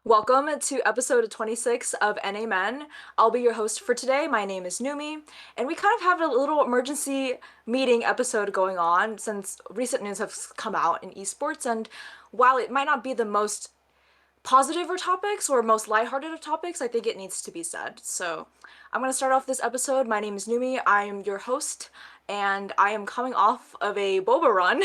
Welcome to episode 26 of NAmen. I'll be your host for today. My name is Numiii, and we kind of have a little emergency meeting episode going on since recent news have come out in esports. And while it might not be the most positive of topics or most lighthearted of topics, I think it needs to be said. So I'm going to start off this episode. My name is Numiii. I am your host, and I am coming off of a boba run.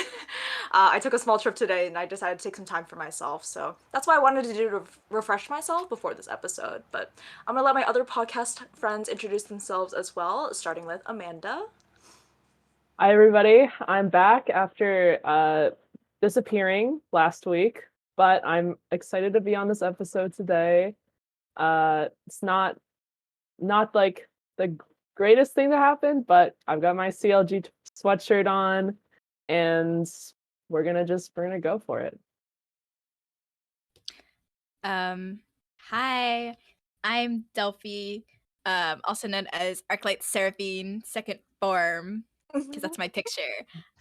I took a small trip today, and I decided to take some time for myself. So that's why I wanted to do to refresh myself before this episode. But I'm going to let my other podcast friends introduce themselves as well, starting with Amanda. Hi, everybody. I'm back after disappearing last week, but I'm excited to be on this episode today. It's not like the greatest thing to happen, but I've got my CLG sweatshirt on, and we're gonna go for it. Hi, I'm Delfi, also known as Arclight Seraphine second form, because that's my picture.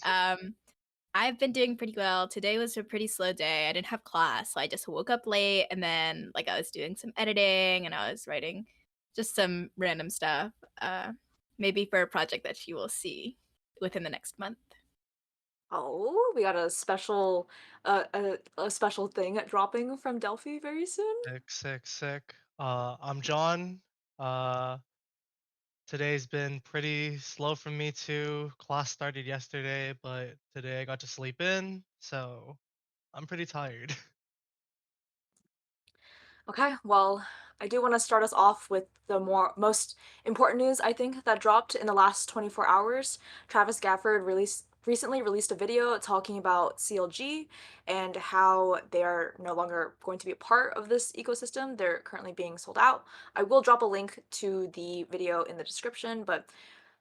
I've been doing pretty well. Today was a pretty slow day. I didn't have class, so I just woke up late, and then I was doing some editing and I was writing just some random stuff, maybe for a project that you will see within the next month. Oh, we got a special thing dropping from Delphi very soon. Sick. I'm John. Uh, Today's been pretty slow for me too. Class started yesterday, but today I got to sleep in, so I'm pretty tired. Okay, well, I do want to start us off with the most important news I think that dropped in the last 24 hours. Travis Gafford recently released a video talking about CLG and how they are no longer going to be a part of this ecosystem. They're currently being sold out. I will drop a link to the video in the description, but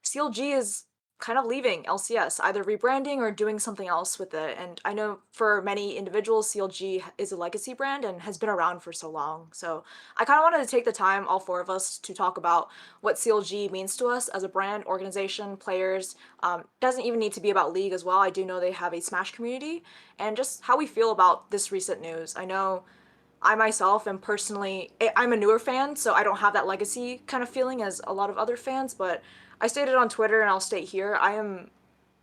CLG is kind of leaving LCS, either rebranding or doing something else with it. And I know for many individuals, CLG is a legacy brand and has been around for so long. So I kind of wanted to take the time, all four of us, to talk about what CLG means to us as a brand, organization, players. Doesn't even need to be about League as well. I do know they have a Smash community, and just how we feel about this recent news. I know I myself am personally, I'm a newer fan, so I don't have that legacy kind of feeling as a lot of other fans, but I stated on Twitter and I'll state here, I am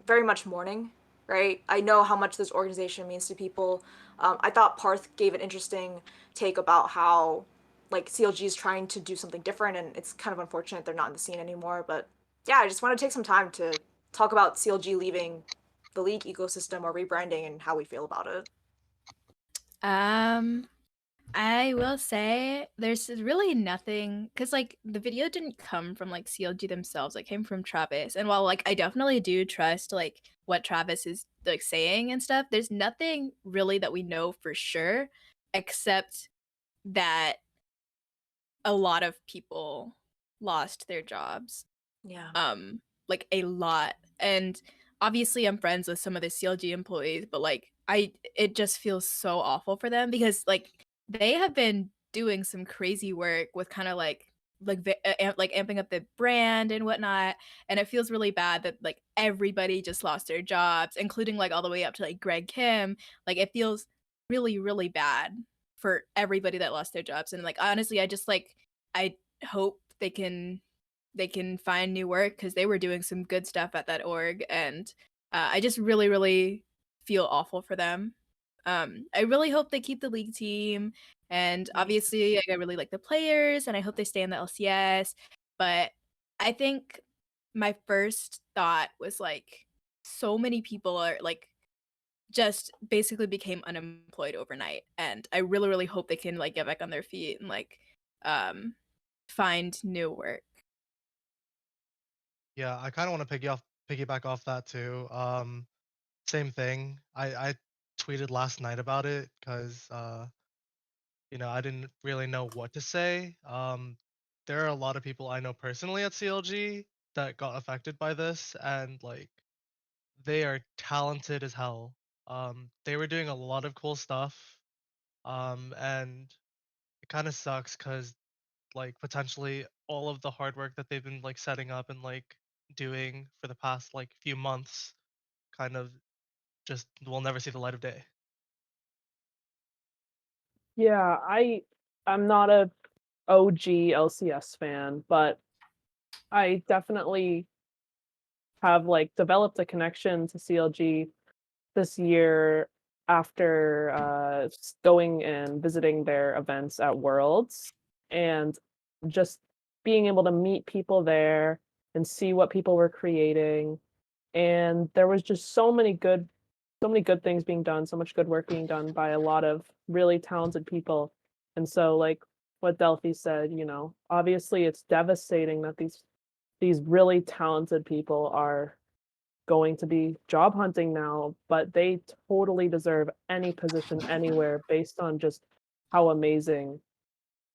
very much mourning, right? I know how much this organization means to people. I thought Parth gave an interesting take about how like CLG is trying to do something different, and it's kind of unfortunate they're not in the scene anymore. But yeah, I just want to take some time to talk about CLG leaving the League ecosystem or rebranding and how we feel about it. Um, I will say there's really nothing because the video didn't come from CLG themselves. It came from Travis. And while I definitely do trust what Travis is saying and stuff, there's nothing really that we know for sure except that a lot of people lost their jobs. Yeah. Like a lot. And obviously I'm friends with some of the CLG employees, but it just feels so awful for them because they have been doing some crazy work with kind of amping up the brand and whatnot, and it feels really bad that everybody just lost their jobs, including all the way up to Greg Kim. It feels really bad for everybody that lost their jobs, and honestly I hope they can find new work because they were doing some good stuff at that org, and I just really feel awful for them. I really hope they keep the league team, and obviously I really like the players, and I hope they stay in the LCS. But I think my first thought was so many people are just basically became unemployed overnight, and I really hope they can get back on their feet and um find new work. Yeah, I kind of want to piggyback off that too. Same thing. I tweeted last night about it because I didn't really know what to say. There are a lot of people I know personally at CLG that got affected by this, and they are talented as hell. They were doing a lot of cool stuff. And it kind of sucks because potentially all of the hard work that they've been setting up and doing for the past few months kind of just will never see the light of day. Yeah, I'm not a OG LCS fan, but I definitely have like developed a connection to CLG this year after going and visiting their events at Worlds and just being able to meet people there and see what people were creating. And there was just so many good things being done, so much good work being done by a lot of really talented people. And so like what Delphi said, you know, obviously it's devastating that these really talented people are going to be job hunting now, but they totally deserve any position anywhere based on just how amazing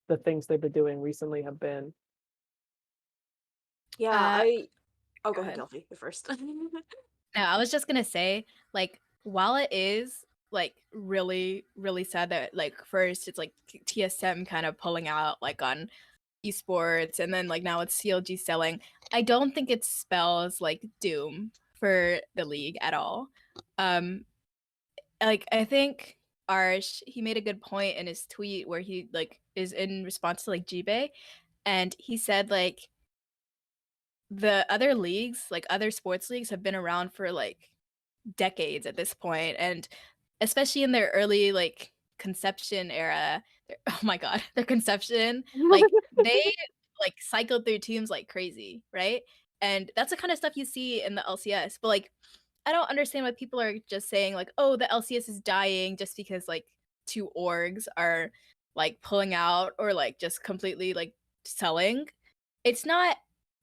the things they've been doing recently have been. Yeah, Uh, oh, go go ahead, ahead. Delphi, you first. No, I was just gonna say, like, while it is like really, really sad that like first it's like TSM kind of pulling out like on esports and then like now it's CLG selling, I don't think it spells like doom for the league at all. Um like I think Arsh, he made a good point in his tweet where he like is in response to like Jibe, and he said like the other leagues, like other sports leagues have been around for like decades at this point, and especially in their early like conception era, oh my god, their conception, like they like cycled through teams like crazy, right? And that's the kind of stuff you see in the LCS. But like I don't understand why people are just saying like, oh, the LCS is dying just because like two orgs are like pulling out or like just completely like selling. It's not,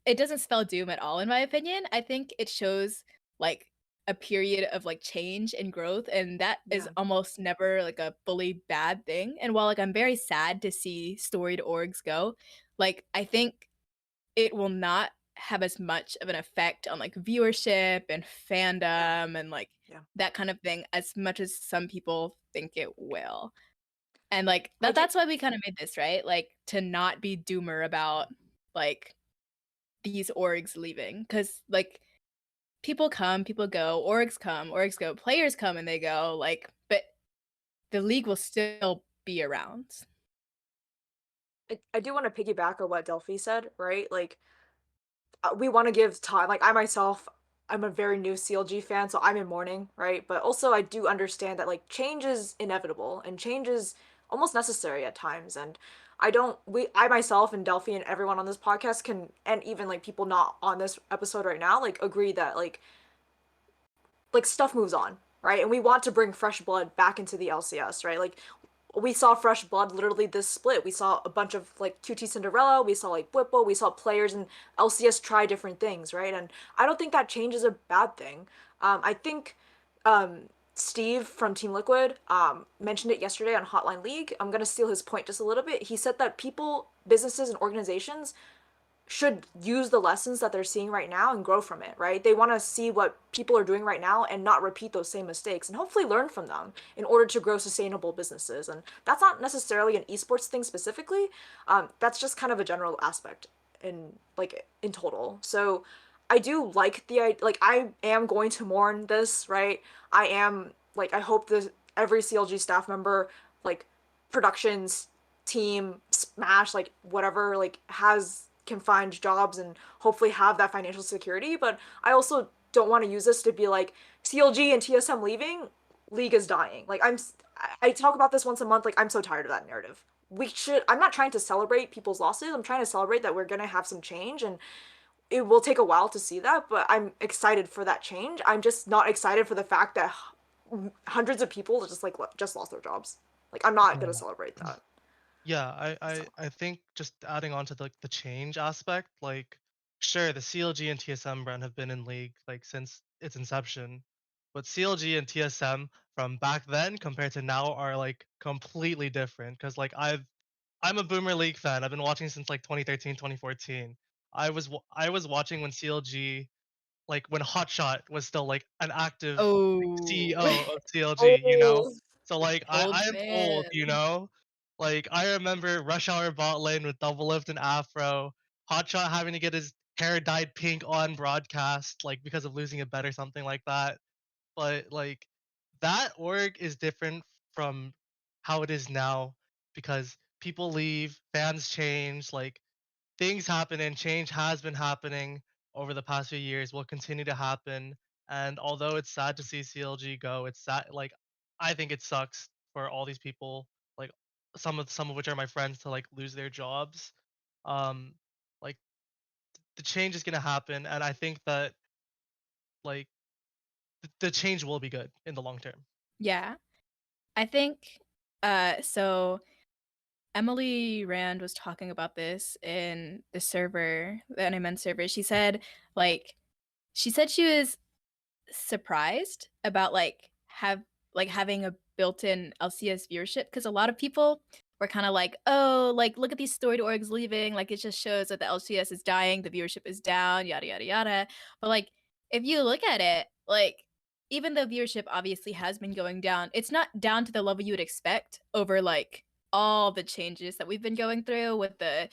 it doesn't spell doom at all in my opinion. I think it shows like a period of like change and growth, and that is Yeah. almost never like a fully bad thing. And while like I'm very sad to see storied orgs go, like I think it will not have as much of an effect on like viewership and Yeah. fandom and like Yeah. that kind of thing as much as some people think it will. And like I do. that's why we kind of made this, right? Like to not be doomer about like these orgs leaving, cuz like people come, people go, orgs go, players come and they go, like, but the league will still be around. I do want to piggyback on what Delphi said, right? Like, we want to give time. Like, I myself, I'm a very new CLG fan, so I'm in mourning, right? But also, I do understand that like change is inevitable and change is almost necessary at times. And I myself and Delphi and everyone on this podcast can, and even like people not on this episode right now, like agree that like stuff moves on, right? And we want to bring fresh blood back into the LCS, right? Like we saw fresh blood literally this split. We saw a bunch of like QT Cinderella, we saw like Whipple, we saw players in LCS try different things, right? And I don't think that change is a bad thing. I think Steve from Team Liquid mentioned it yesterday on Hotline League. I'm gonna steal his point just a little bit. He said that people, businesses, and organizations should use the lessons that they're seeing right now and grow from it, right? They want to see what people are doing right now and not repeat those same mistakes and hopefully learn from them in order to grow sustainable businesses. And that's not necessarily an esports thing specifically. That's just kind of a general aspect in total. So I do like like I am going to mourn this, right? I am like I hope this every CLG staff member like productions team smash like whatever like has can find jobs and hopefully have that financial security. But I also don't want to use this to be like CLG and TSM leaving, league is dying. Like I talk about this once a month. Like I'm so tired of that narrative. I'm not trying to celebrate people's losses. I'm trying to celebrate that we're gonna have some change, and it will take a while to see that, but I'm excited for that change. I'm just not excited for the fact that hundreds of people just lost their jobs. Like I'm not gonna Yeah. celebrate that. Yeah, I, So I I think just adding on to the change aspect, like sure the CLG and TSM brand have been in league like since its inception, but CLG and TSM from back then compared to now are like completely different. Cause like I'm a Boomer League fan. I've been watching since like 2013, 2014. I was watching when CLG like when Hotshot was still like an active like, Oh, CEO of CLG, you know? oh, So like I old am old, you man. know? Like I remember Rush Hour bot lane with Double Lift and Afro, Hotshot having to get his hair dyed pink on broadcast, like because of losing a bet or something like that. But like that org is different from how it is now because people leave, fans change, like things happen, and change has been happening over the past few years, will continue to happen. And although it's sad to see CLG go, it's sad. Like I think it sucks for all these people, like some of which are my friends, to like lose their jobs. Um, like the change is gonna happen, and I think that like the change will be good in the long term. Yeah. I think so Emily Rand was talking about this in the server, the NAmen server. She said she was surprised about having a built-in LCS viewership because a lot of people were kind of like, oh, like look at these storied orgs leaving, like it just shows that the LCS is dying, the viewership is down, yada yada yada. But like if you look at it, like even though viewership obviously has been going down, it's not down to the level you would expect over like all the changes that we've been going through with the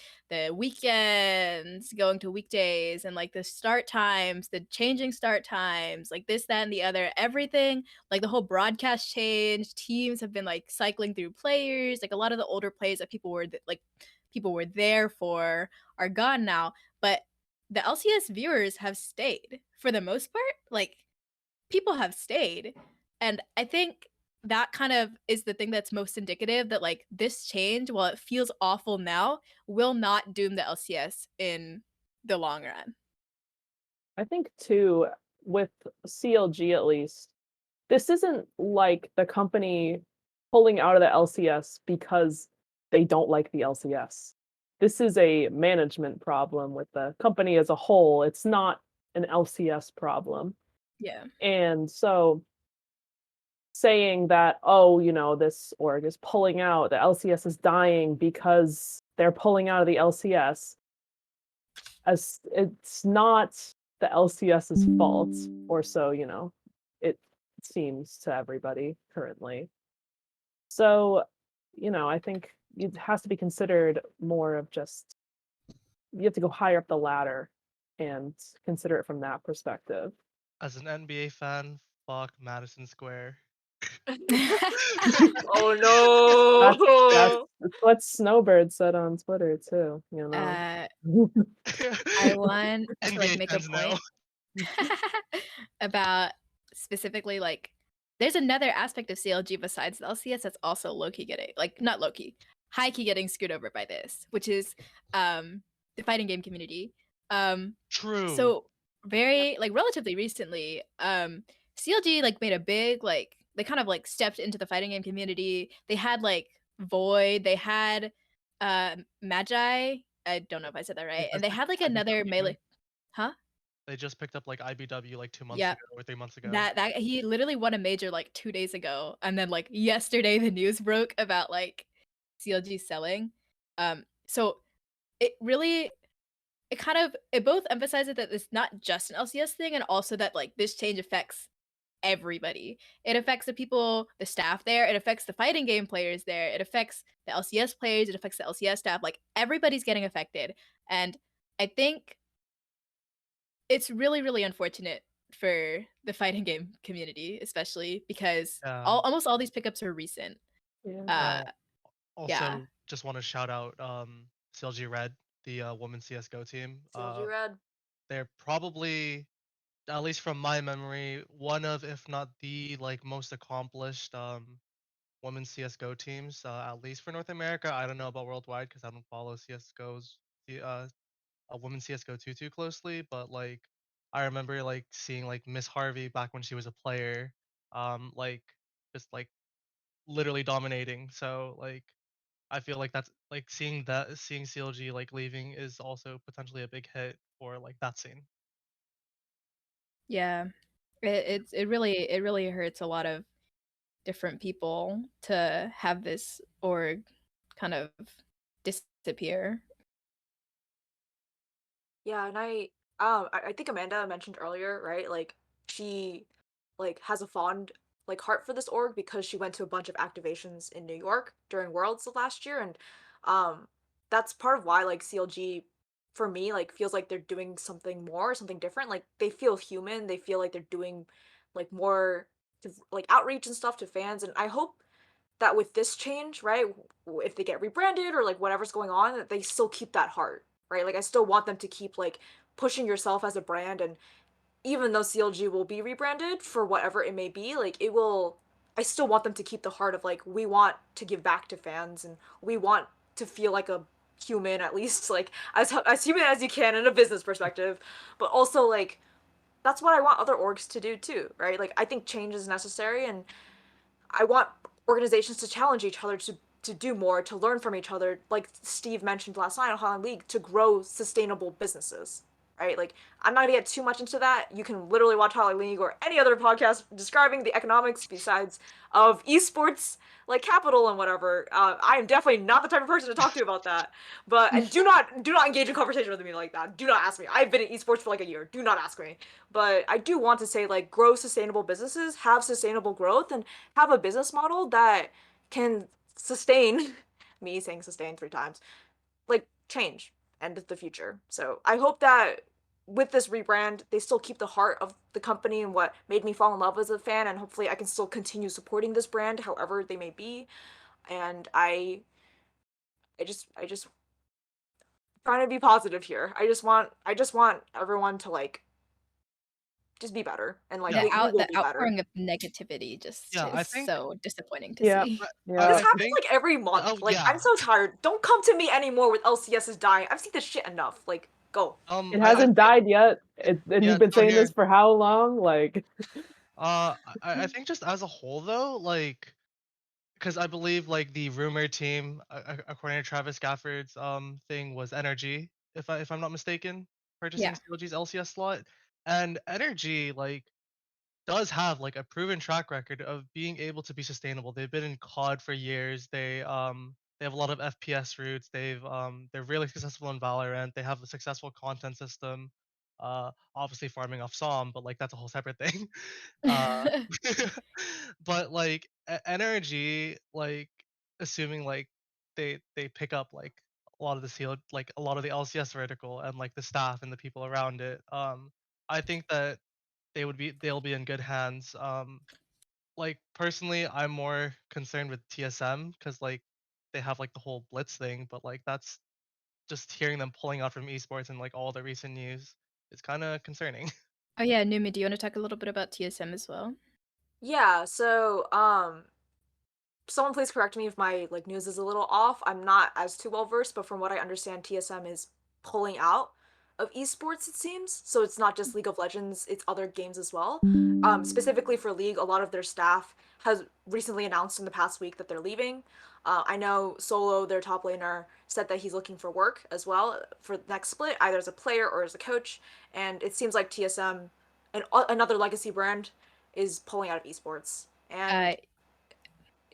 weekends going to weekdays and like the start times, the changing start times, like this, that, and the other, everything, like the whole broadcast change. Teams have been like cycling through players, like a lot of the older plays that people were there for are gone now. But the LCS viewers have stayed for the most part. Like people have stayed. And I think that kind of is the thing that's most indicative that like this change, while it feels awful now, will not doom the LCS in the long run. I think too, with CLG at least, this isn't like the company pulling out of the LCS because they don't like the LCS. This is a management problem with the company as a whole. It's not an LCS problem. Yeah. And so saying that, oh, this org is pulling out, the LCS is dying because they're pulling out of the LCS, as it's not the LCS's fault, or so, it seems to everybody currently. So, I think it has to be considered more of just, you have to go higher up the ladder and consider it from that perspective. As an NBA fan, fuck Madison Square. Oh That's no. what Snowbird said on Twitter too, uh, I want to like NBA make a fans know. point about specifically like there's another aspect of CLG besides the LCS that's also low-key getting like not low-key, high-key getting screwed over by this, which is the fighting game community. Um True. so very like relatively recently, CLG like made a big like they kind of like stepped into the fighting game community. They had like Void, they had Magi. I don't know if I said that They right. And just they picked had up like another IBW. melee. Huh? They just picked up like IBW like 2 months Yeah. ago or 3 months ago. That he literally won a major like 2 days ago, and then like yesterday the news broke about like CLG selling. So it really it kind of it both emphasizes that it's not just an LCS thing, and also that like this change affects everybody. It affects the people, the staff there. It affects the fighting game players there. It affects the LCS players. It affects the LCS staff. Like everybody's getting affected, and I think it's really, really unfortunate for the fighting game community, especially because Yeah. almost all these pickups are recent. Yeah. Uh, Yeah. yeah, Also, just want to shout out CLG Red, the women's CS:GO team. CLG Red. They're probably, at least from my memory, one of, if not the like most accomplished women's CS:GO teams, at least for North America. I don't know about worldwide because I don't follow CS:GO's women's CS:GO too closely, but like I remember like seeing like Miss Harvey back when she was a player, like just like literally dominating. So like I feel like that's like seeing CLG like leaving is also potentially a big hit for like that scene. yeah. It really hurts a lot of different people to have this org kind of disappear. Yeah, and I think Amanda mentioned earlier, right? Like she like has a fond like heart for this org because she went to a bunch of activations in New York during Worlds of last year, and um that's part of why like CLG for me like feels like they're doing something more, something different. Like they feel human, they feel like they're doing like more to, like outreach and stuff to fans, and I hope that with this change, right, if they get rebranded or like whatever's going on, that they still keep that heart, right? Like I still want them to keep like pushing yourself as a brand, and even though CLG will be rebranded for whatever it may be, like it will, I still want them to keep the heart of like we want to give back to fans and we want to feel like a human, at least like as human as you can in a business perspective, but also like that's what I want other orgs to do too, right? Like I think change is necessary, and I want organizations to challenge each other to do more, to learn from each other, like Steve mentioned last night on Hotline League, to grow sustainable businesses, right? Like, I'm not gonna get too much into that. You can literally watch Hotline League or any other podcast describing the economics besides of esports, like capital and whatever. I am definitely not the type of person to talk to about that. But and do not engage in conversation with me like that. Do not ask me. I've been in esports for like a year. Do not ask me. But I do want to say like grow sustainable businesses, have sustainable growth, and have a business model that can sustain me saying sustain 3 times, like change and the future. So I hope that with this rebrand, they still keep the heart of the company and what made me fall in love as a fan, and hopefully I can still continue supporting this brand however they may be. And I just trying to be positive here. I just want everyone to like just be better, and like Yeah, we will The be better. outpouring of negativity just yeah. is I think so disappointing to Yeah, see. This yeah. I happens think. like every month. Oh Like I'm yeah. so tired. Don't come to me anymore with LCS is dying. I've seen this shit enough. Like go. It I hasn't think died yet. And yeah. you've been No, saying here. this for how long? Like, I think just as a whole though, like, because I believe like the rumor team, according to Travis Gafford's thing, was Energy, if I'm not mistaken, purchasing Yeah. CLG's LCS slot, and Energy like does have like a proven track record of being able to be sustainable. They've been in COD for years. They have a lot of FPS roots. They're really successful in Valorant. They have a successful content system. Obviously farming off SOM, but like that's a whole separate thing. Uh, but like Energy, like assuming like they pick up like a lot of the seal, like a lot of the LCS vertical and like the staff and the people around it. I think that they'll be in good hands. Like personally, I'm more concerned with TSM because like they have like the whole Blitz thing, but like that's just hearing them pulling out from esports and like all the recent news. It's kind of concerning. Oh yeah, Numi, do you want to talk a little bit about TSM as well? Yeah, so someone please correct me if my like news is a little off. I'm not as too well versed, but from what I understand, TSM is pulling out of esports, it seems. So it's not just League of Legends, it's other games as well. Specifically for League, a lot of their staff has recently announced in the past week that they're leaving. I know Solo, their top laner, said that he's looking for work as well for the next split, either as a player or as a coach. And it seems like TSM, and another legacy brand, is pulling out of esports. Uh, And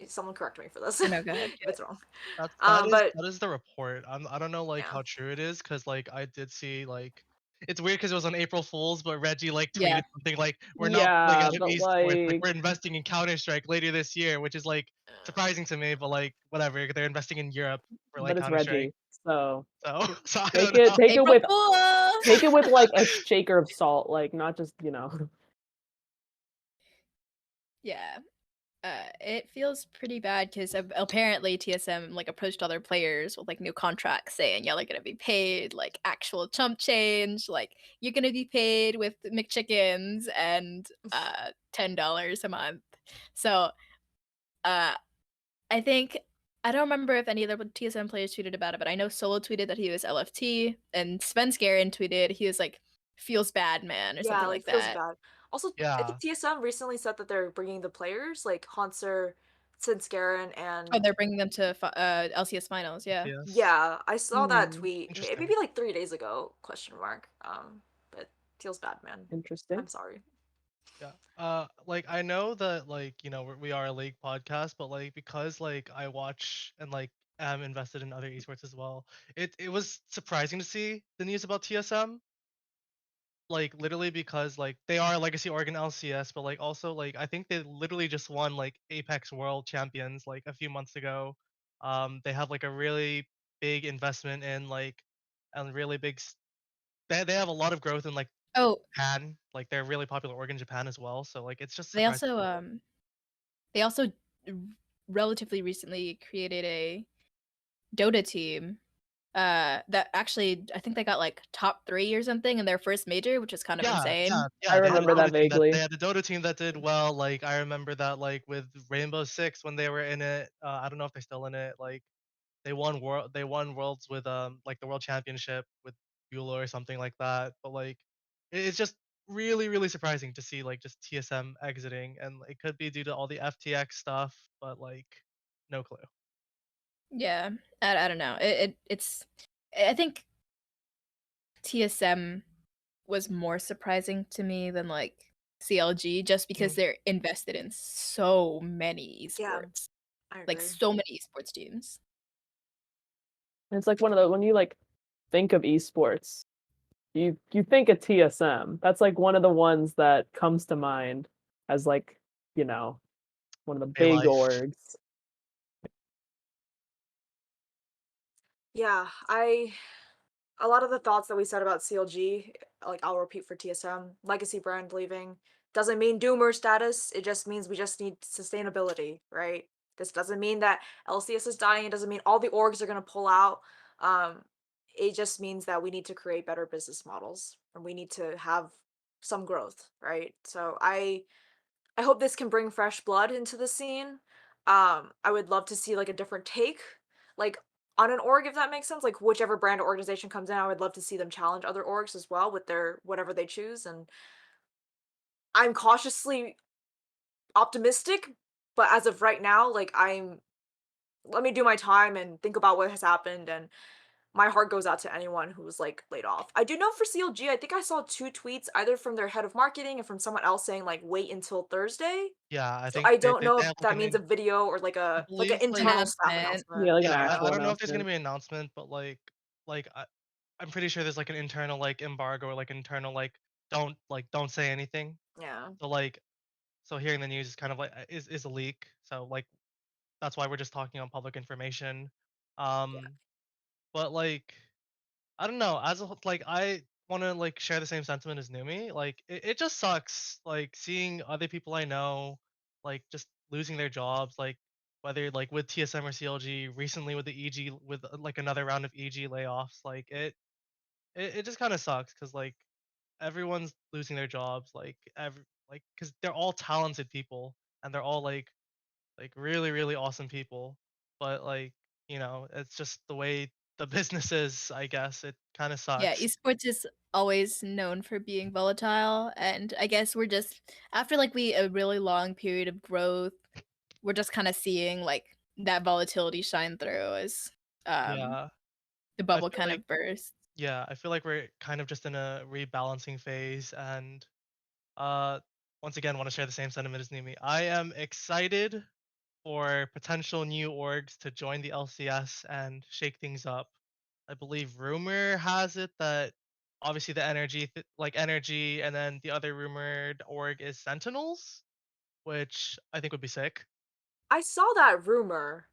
someone correct me for this oh no, go ahead. if it's wrong. That's But that is the report. I don't know like yeah, how true it is because like I did see like it's weird because it was on April Fools, but Reggie like Yeah. tweeted something like we're not pulling yeah, out of but esports, like like, we're investing in Counter Strike later this year, which is like surprising to me, but like whatever. They're investing in Europe for like but it's Counter Strike, Reggie. So so so I take don't it know. take it April with Fool! like a shaker of salt, like not just, you know. Yeah. It feels pretty bad because apparently TSM like approached other players with like new contracts saying y'all are gonna be paid like actual chump change, like you're gonna be paid with McChickens and $10 a month. So uh I think I don't remember if any other TSM players tweeted about it, but I know Solo tweeted that he was LFT and Svenskeren tweeted he was like feels bad man or yeah, something like like feels that. bad. Also, I Yeah, think TSM recently said that they're bringing the players like Hanser, Sinskaren, Oh, and they're bringing them to LCS finals, yeah. yes, yeah, I saw that Hmm, tweet maybe interesting. like 3 days ago. Question mark. But feels bad, man. interesting. I'm sorry. Yeah. Like I know that like we are a league podcast, but like because like I watch and like am invested in other esports as well. It was surprising to see the news about TSM. Like literally because like they are a legacy Oregon LCS, but like also like I think they literally just won like Apex World Champions like a few months ago. They have like a really big investment in like and really they have a lot of growth in like Oh, Japan. Like they're really popular org in Japan as well. So like it's just they surprising. also they also relatively recently created a Dota team that actually I think they got like top 3 or something in their first major, which is kind of Yeah, insane. I they had a remember that Dota team that vaguely. they had a Dota team that did well. Like I remember that like with Rainbow Six when they were in it. I don't know if they're still in it. Like they won worlds with like the world championship with Bueller or something like that. But like it's just really surprising to see like just TSM exiting, and it could be due to all the FTX stuff, but like no clue. Yeah, I don't know. It's I think TSM was more surprising to me than like CLG just because Mhm. they're invested in so many Yeah, esports. I Like agree. so many esports teams. And it's like one of the when you like think of esports, you think of TSM. That's like one of the ones that comes to mind as like, you know, one of the A big life. orgs. Yeah, a lot of the thoughts that we said about CLG, like I'll repeat for TSM, legacy brand leaving doesn't mean doomer status. It just means we just need sustainability, right? This doesn't mean that LCS is dying. It doesn't mean all the orgs are going to pull out. Um, it just means that we need to create better business models and we need to have some growth, right? So I hope this can bring fresh blood into the scene. I would love to see like a different take, like on an org, if that makes sense. Like whichever brand or organization comes in, I would love to see them challenge other orgs as well with their whatever they choose. And I'm cautiously optimistic, but as of right now, like I'm let me do my time and think about what has happened, and my heart goes out to anyone who was like laid off. I do know for CLG, I think I saw two tweets either from their head of marketing and from someone else saying like wait until Thursday. Yeah, I So think I don't know they if have like that means a video or I like an believe like internal staff Announcement. announcement. Yeah, like an yeah, I actual don't know if there's gonna announcement. be an announcement, but like I'm pretty sure there's like an internal like embargo or like internal like don't say anything. Yeah. So like so hearing the news is kind of like is a leak. So like that's why we're just talking on public information. Yeah. Um but like I don't know, as a like I want to like share the same sentiment as Numi. Like it just sucks like seeing other people I know like just losing their jobs like whether like with TSM or CLG recently with the EG with like another round of EG layoffs like it just kind of sucks cuz like everyone's losing their jobs like cuz they're all talented people and they're all like really awesome people but like it's just the way the business is, I guess. It kind of Yeah, sucks. esports is always known for being volatile, and I guess we're just after like we a really long period of growth, we're just kind of seeing like that volatility shine through as um Yeah. the I bubble feel kind like of bursts. yeah, I feel like we're kind of just in a rebalancing phase and uh once again want to share the same sentiment as Nimi. I am excited for potential new orgs to join the LCS and shake things up. I believe rumor has it that obviously the energy and then the other rumored org is Sentinels, which I think would be sick. I saw that rumor.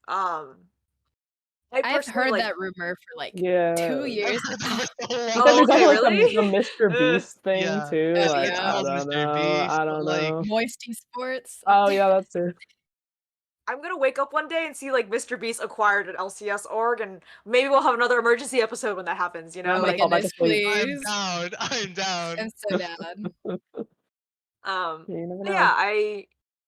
I I've personally heard like that rumor for like Yeah. 2 I've years heard now. that for so You said Oh, there's long. okay, also like the really? Mr. Ugh. Beast thing Yeah, too. Oh Like, yeah, I Sentinels, don't Mr. know. Beast, I but don't like know. Moist Esports. Oh yeah, that's it. I'm gonna wake up one day and see like Mr. Beast acquired an LCS org, and maybe we'll have another emergency episode when that happens. You And I'm know, Oh my gonna like fall back goodness, asleep. I'm please. down. I'm down. I'm so down. Yeah, you never Yeah, know.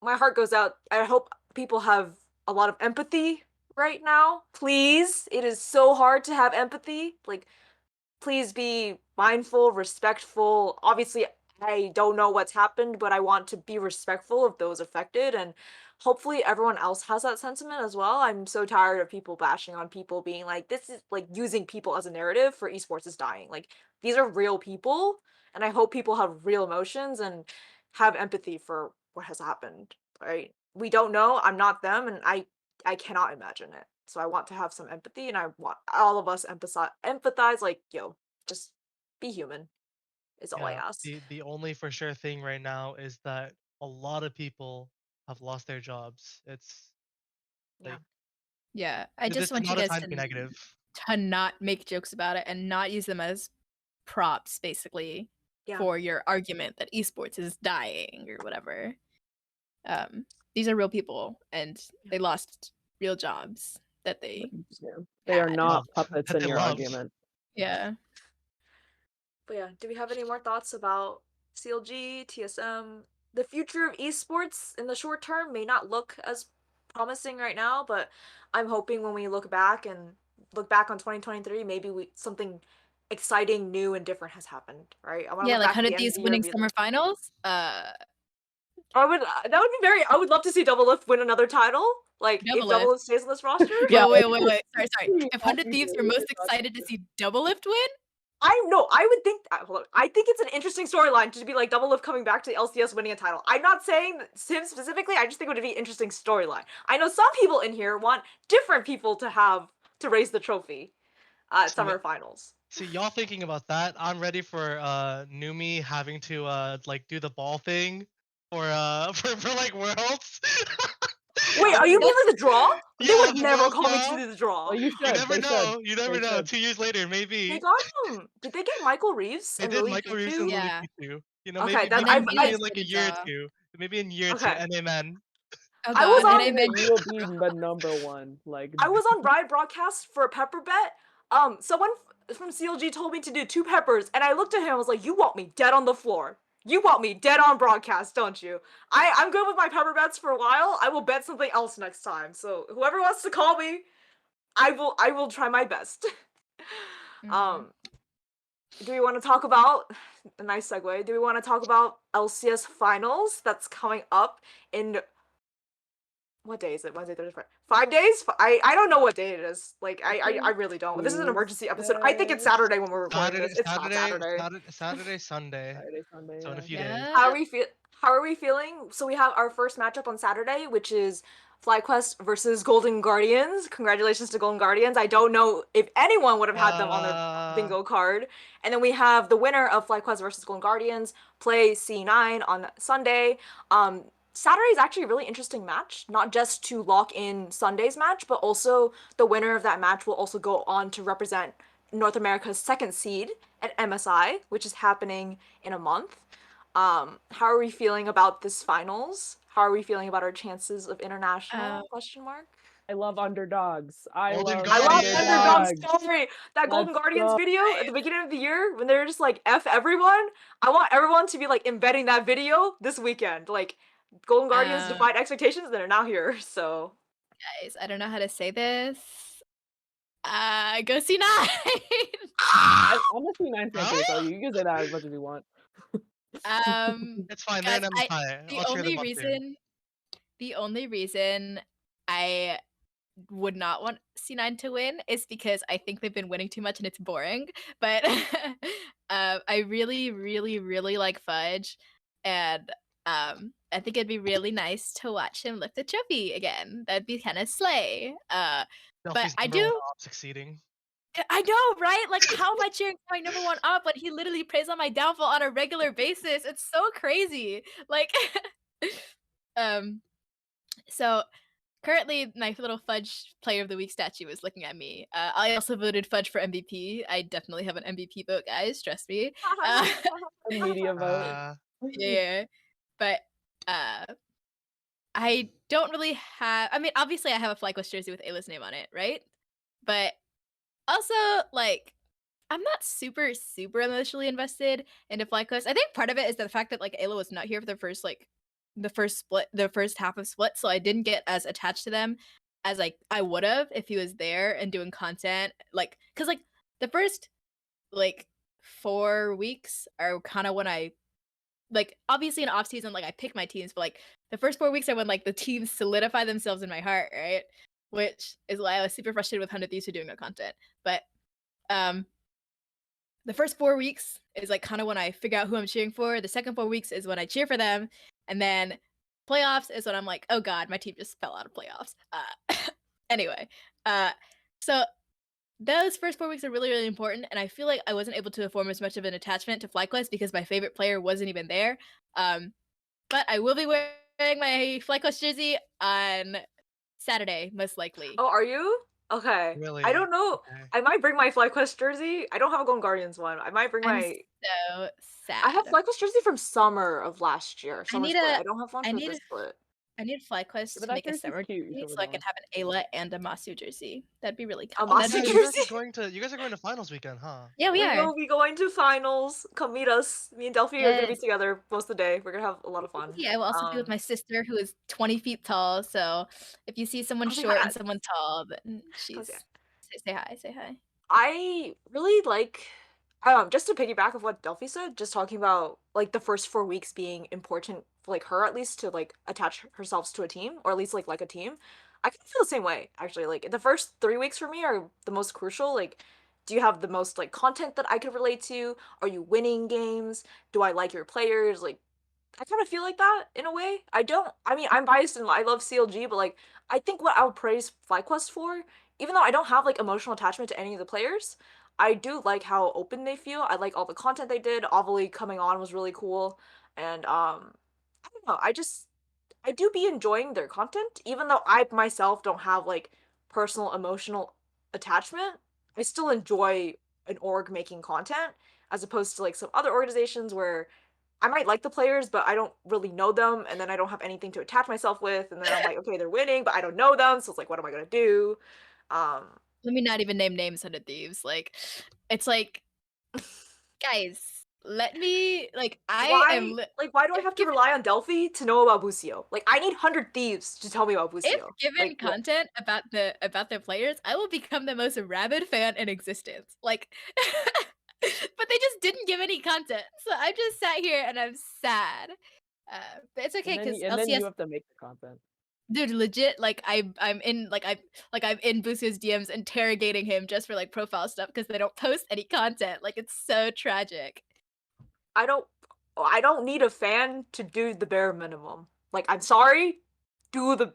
my heart goes out. I hope people have a lot of empathy right now. Please. It is so hard to have empathy. Like please be mindful, respectful. Obviously, I don't know what's happened, but I want to be respectful of those affected, and hopefully everyone else has that sentiment as well. I'm so tired of people bashing on people being like this is like using people as a narrative for esports is dying. Like these are real people, and I hope people have real emotions and have empathy for what has happened, right? We don't know. I'm not them, and I cannot imagine it. So I want to have some empathy, and I want all of us empathize. Like, yo, just be human. Is all I Yeah, ask. the only for sure thing right now is that a lot of people have lost their jobs. It's Yeah, like Yeah, I this just is want you not a guys time to be negative. to not make jokes about it and not use them as props, basically, yeah, for your argument that esports is dying or whatever. Um, these are real people, and they lost real jobs that they They are had. not Loved. puppets That in they your loved. argument. Yeah. But yeah, do we have any more thoughts about CLG, TSM? The future of esports in the short term may not look as promising right now, but I'm hoping when we look back on 2023, maybe something exciting, new, and different has happened, right? I want to Yeah, look like back at 100 the end of Thieves the year winning and be summer like, finals. I would love to see Double Lift win another title. Like, if Double Double Lift. Lift stays on this roster. Yeah, Wait. Sorry. like, If 100 Thieves you're most excited to see Double Lift win? I would think. Hold on. I think it's an interesting storyline to be like Double Lift coming back to the LCS winning a title. I'm not saying him specifically. I just think it would be an interesting storyline. I know some people in here want different people to raise the trophy at See, summer finals. see, y'all thinking about that. I'm ready for Numiii having to like do the ball thing for for like worlds. Wait, are you That's moving the draw? They Yeah, would the never world call me to draw. do the draw. Well, you You should. never They know. should. You never They know. should. 2 years later, They maybe. got Did they get Michael Reeves They and did Lily Michael Reeves and Pichu? yeah. Lily Pichu. You know, Okay, maybe then And then maybe Felix in like did a a year or draw. two. Maybe in year two, Okay. NAmen. Oh I was god, and on. amen. You will be the number one. Like, I was on Riot Broadcast for a pepper bet. Someone from CLG told me to do 2 peppers, and I looked at him. I was like, "You want me dead on the floor? You want me dead on broadcast, don't you?" I'm good with my pepper bets for a while. I will bet something else next time. So whoever wants to call me, I will try my best. Mhm. Do we want to talk about a nice segue? Do we want to talk about LCS finals that's coming up in what day is it? Wednesday, Thursday, Friday. 5 days? I don't know what day it is. Like I really don't. This is an emergency episode. I think it's Saturday when we're recording Saturday, this. It's not Saturday. Saturday, Sunday. Friday, Sunday. So in a Yeah. few days. Yeah. How are we feeling? So we have our first matchup on Saturday, which is FlyQuest versus Golden Guardians. Congratulations to Golden Guardians. I don't know if anyone would have had them on their Uh, bingo card. And then we have the winner of FlyQuest versus Golden Guardians play C9 on Sunday. Saturday is actually a really interesting match, not just to lock in Sunday's match, but also the winner of that match will also go on to represent North America's second seed at MSI, which is happening in a month. How are we feeling about this finals? How are we feeling about our chances of international? Question mark. I love underdogs. I Golden love I love Guardians! underdog story. That Golden Let's Guardians go. video at the beginning of the year when they're just like F everyone. I want everyone to be like embedding that video this weekend. Like Golden Guardians defied expectations and they're now here. So Guys, I don't know how to say this. Go C9. I'm a C9 fan too, so Huh? you can say that as much as you want. It's fine. They're Guys, in MSI. the I'll cheer only them up too. reason I would not want C9 to win is because I think they've been winning too much and it's boring. But I really, really, really like Fudge, and I think it'd be really nice to watch him lift the trophy again. That'd be kind of slay. But Delphi's I number one do. op succeeding. I know, right? Like, how am I cheering for my number 1 up when he literally preys on my downfall on a regular basis? It's so crazy. Like, so currently my little Fudge Player of the Week statue is looking at me. I also voted Fudge for MVP. I definitely have an MVP vote, guys. Trust me. A media vote. Yeah, but I don't really have. I mean, obviously, I have a FlyQuest jersey with Ayla's name on it, right? But also, like, I'm not super emotionally invested into FlyQuest. I think part of it is the fact that like Ayla was not here for the first half of Split, so I didn't get as attached to them as like I would have if he was there and doing content. Like, cause like the first like 4 weeks are kind of when I like obviously in off season like I pick my teams, but like the first 4 weeks are when like the teams solidify themselves in my heart, right? Which is why I was super frustrated with 100 Thieves for doing no content. But the first 4 weeks is like kind of when I figure out who I'm cheering for. The second 4 weeks is when I cheer for them, and then playoffs is when I'm like, oh god, my team just fell out of playoffs. Anyway, so those first 4 weeks are really, really important, and I feel like I wasn't able to form as much of an attachment to FlyQuest because my favorite player wasn't even there. But I will be wearing my FlyQuest jersey on Saturday, most likely. Oh, are you? Okay. Really? I don't know. Okay. I might bring my FlyQuest jersey. I don't have a Golden Guardians one. I might bring I'm my. so sad. I have FlyQuest jersey from summer of last year. Summer need split. a- I don't have one I for need this a- split. I need FlyQuest but to that make a jersey's summer cute. You jersey should so I wear can that have an Ayla and a Masu jersey. That'd be really A cool. Masu That'd be You guys jersey? are going to finals weekend, huh? Yeah, we We are. will be going to finals. Come meet us. Me and Delphi are gonna be Yes. together most of the day. We're gonna have a lot of fun. Yeah, I will also be with my sister who is 20 feet tall. So if you see someone short and Congrats. someone tall, then Congrats. say hi, say hi. I really like just to piggyback of what Delphi said, just talking about like the first 4 weeks being important for like her at least to like attach herself to a team or at least like a team. I kind of feel the same way actually. Like the first 3 weeks for me are the most crucial. Like, do you have the most like content that I could relate to? Are you winning games? Do I like your players? Like I kind of feel like that in a way. I mean, I'm biased and I love CLG, but like, I think what I would praise FlyQuest for, even though I don't have like emotional attachment to any of the players, I do like how open they feel. I like all the content they did. Ovally coming on was really cool. And I don't know, I do be enjoying their content, even though I myself don't have like personal emotional attachment. I still enjoy an org making content as opposed to like some other organizations where I might like the players, but I don't really know them, and then I don't have anything to attach myself with, and then I'm like, okay, they're winning, but I don't know them, so it's like, what am I gonna do? Um, Let me not even name names, Hundred Thieves. Like, it's like, guys, let me like I am. why do I If have to given rely on Delphi to know about Busio? Like, I need 100 Thieves to tell me about if Busio. given Like, what? content about the players, I will become the most rabid fan in existence. Like, but they just didn't give any content, so I just sat here and I'm sad. But it's okay because and then you LCS. have to make the content. Dude, legit, like I'm in I'm in Busio's DMs interrogating him just for like profile stuff because they don't post any content. Like it's so tragic. I don't, I don't need a fan to do the bare minimum. Like, I'm sorry, do the.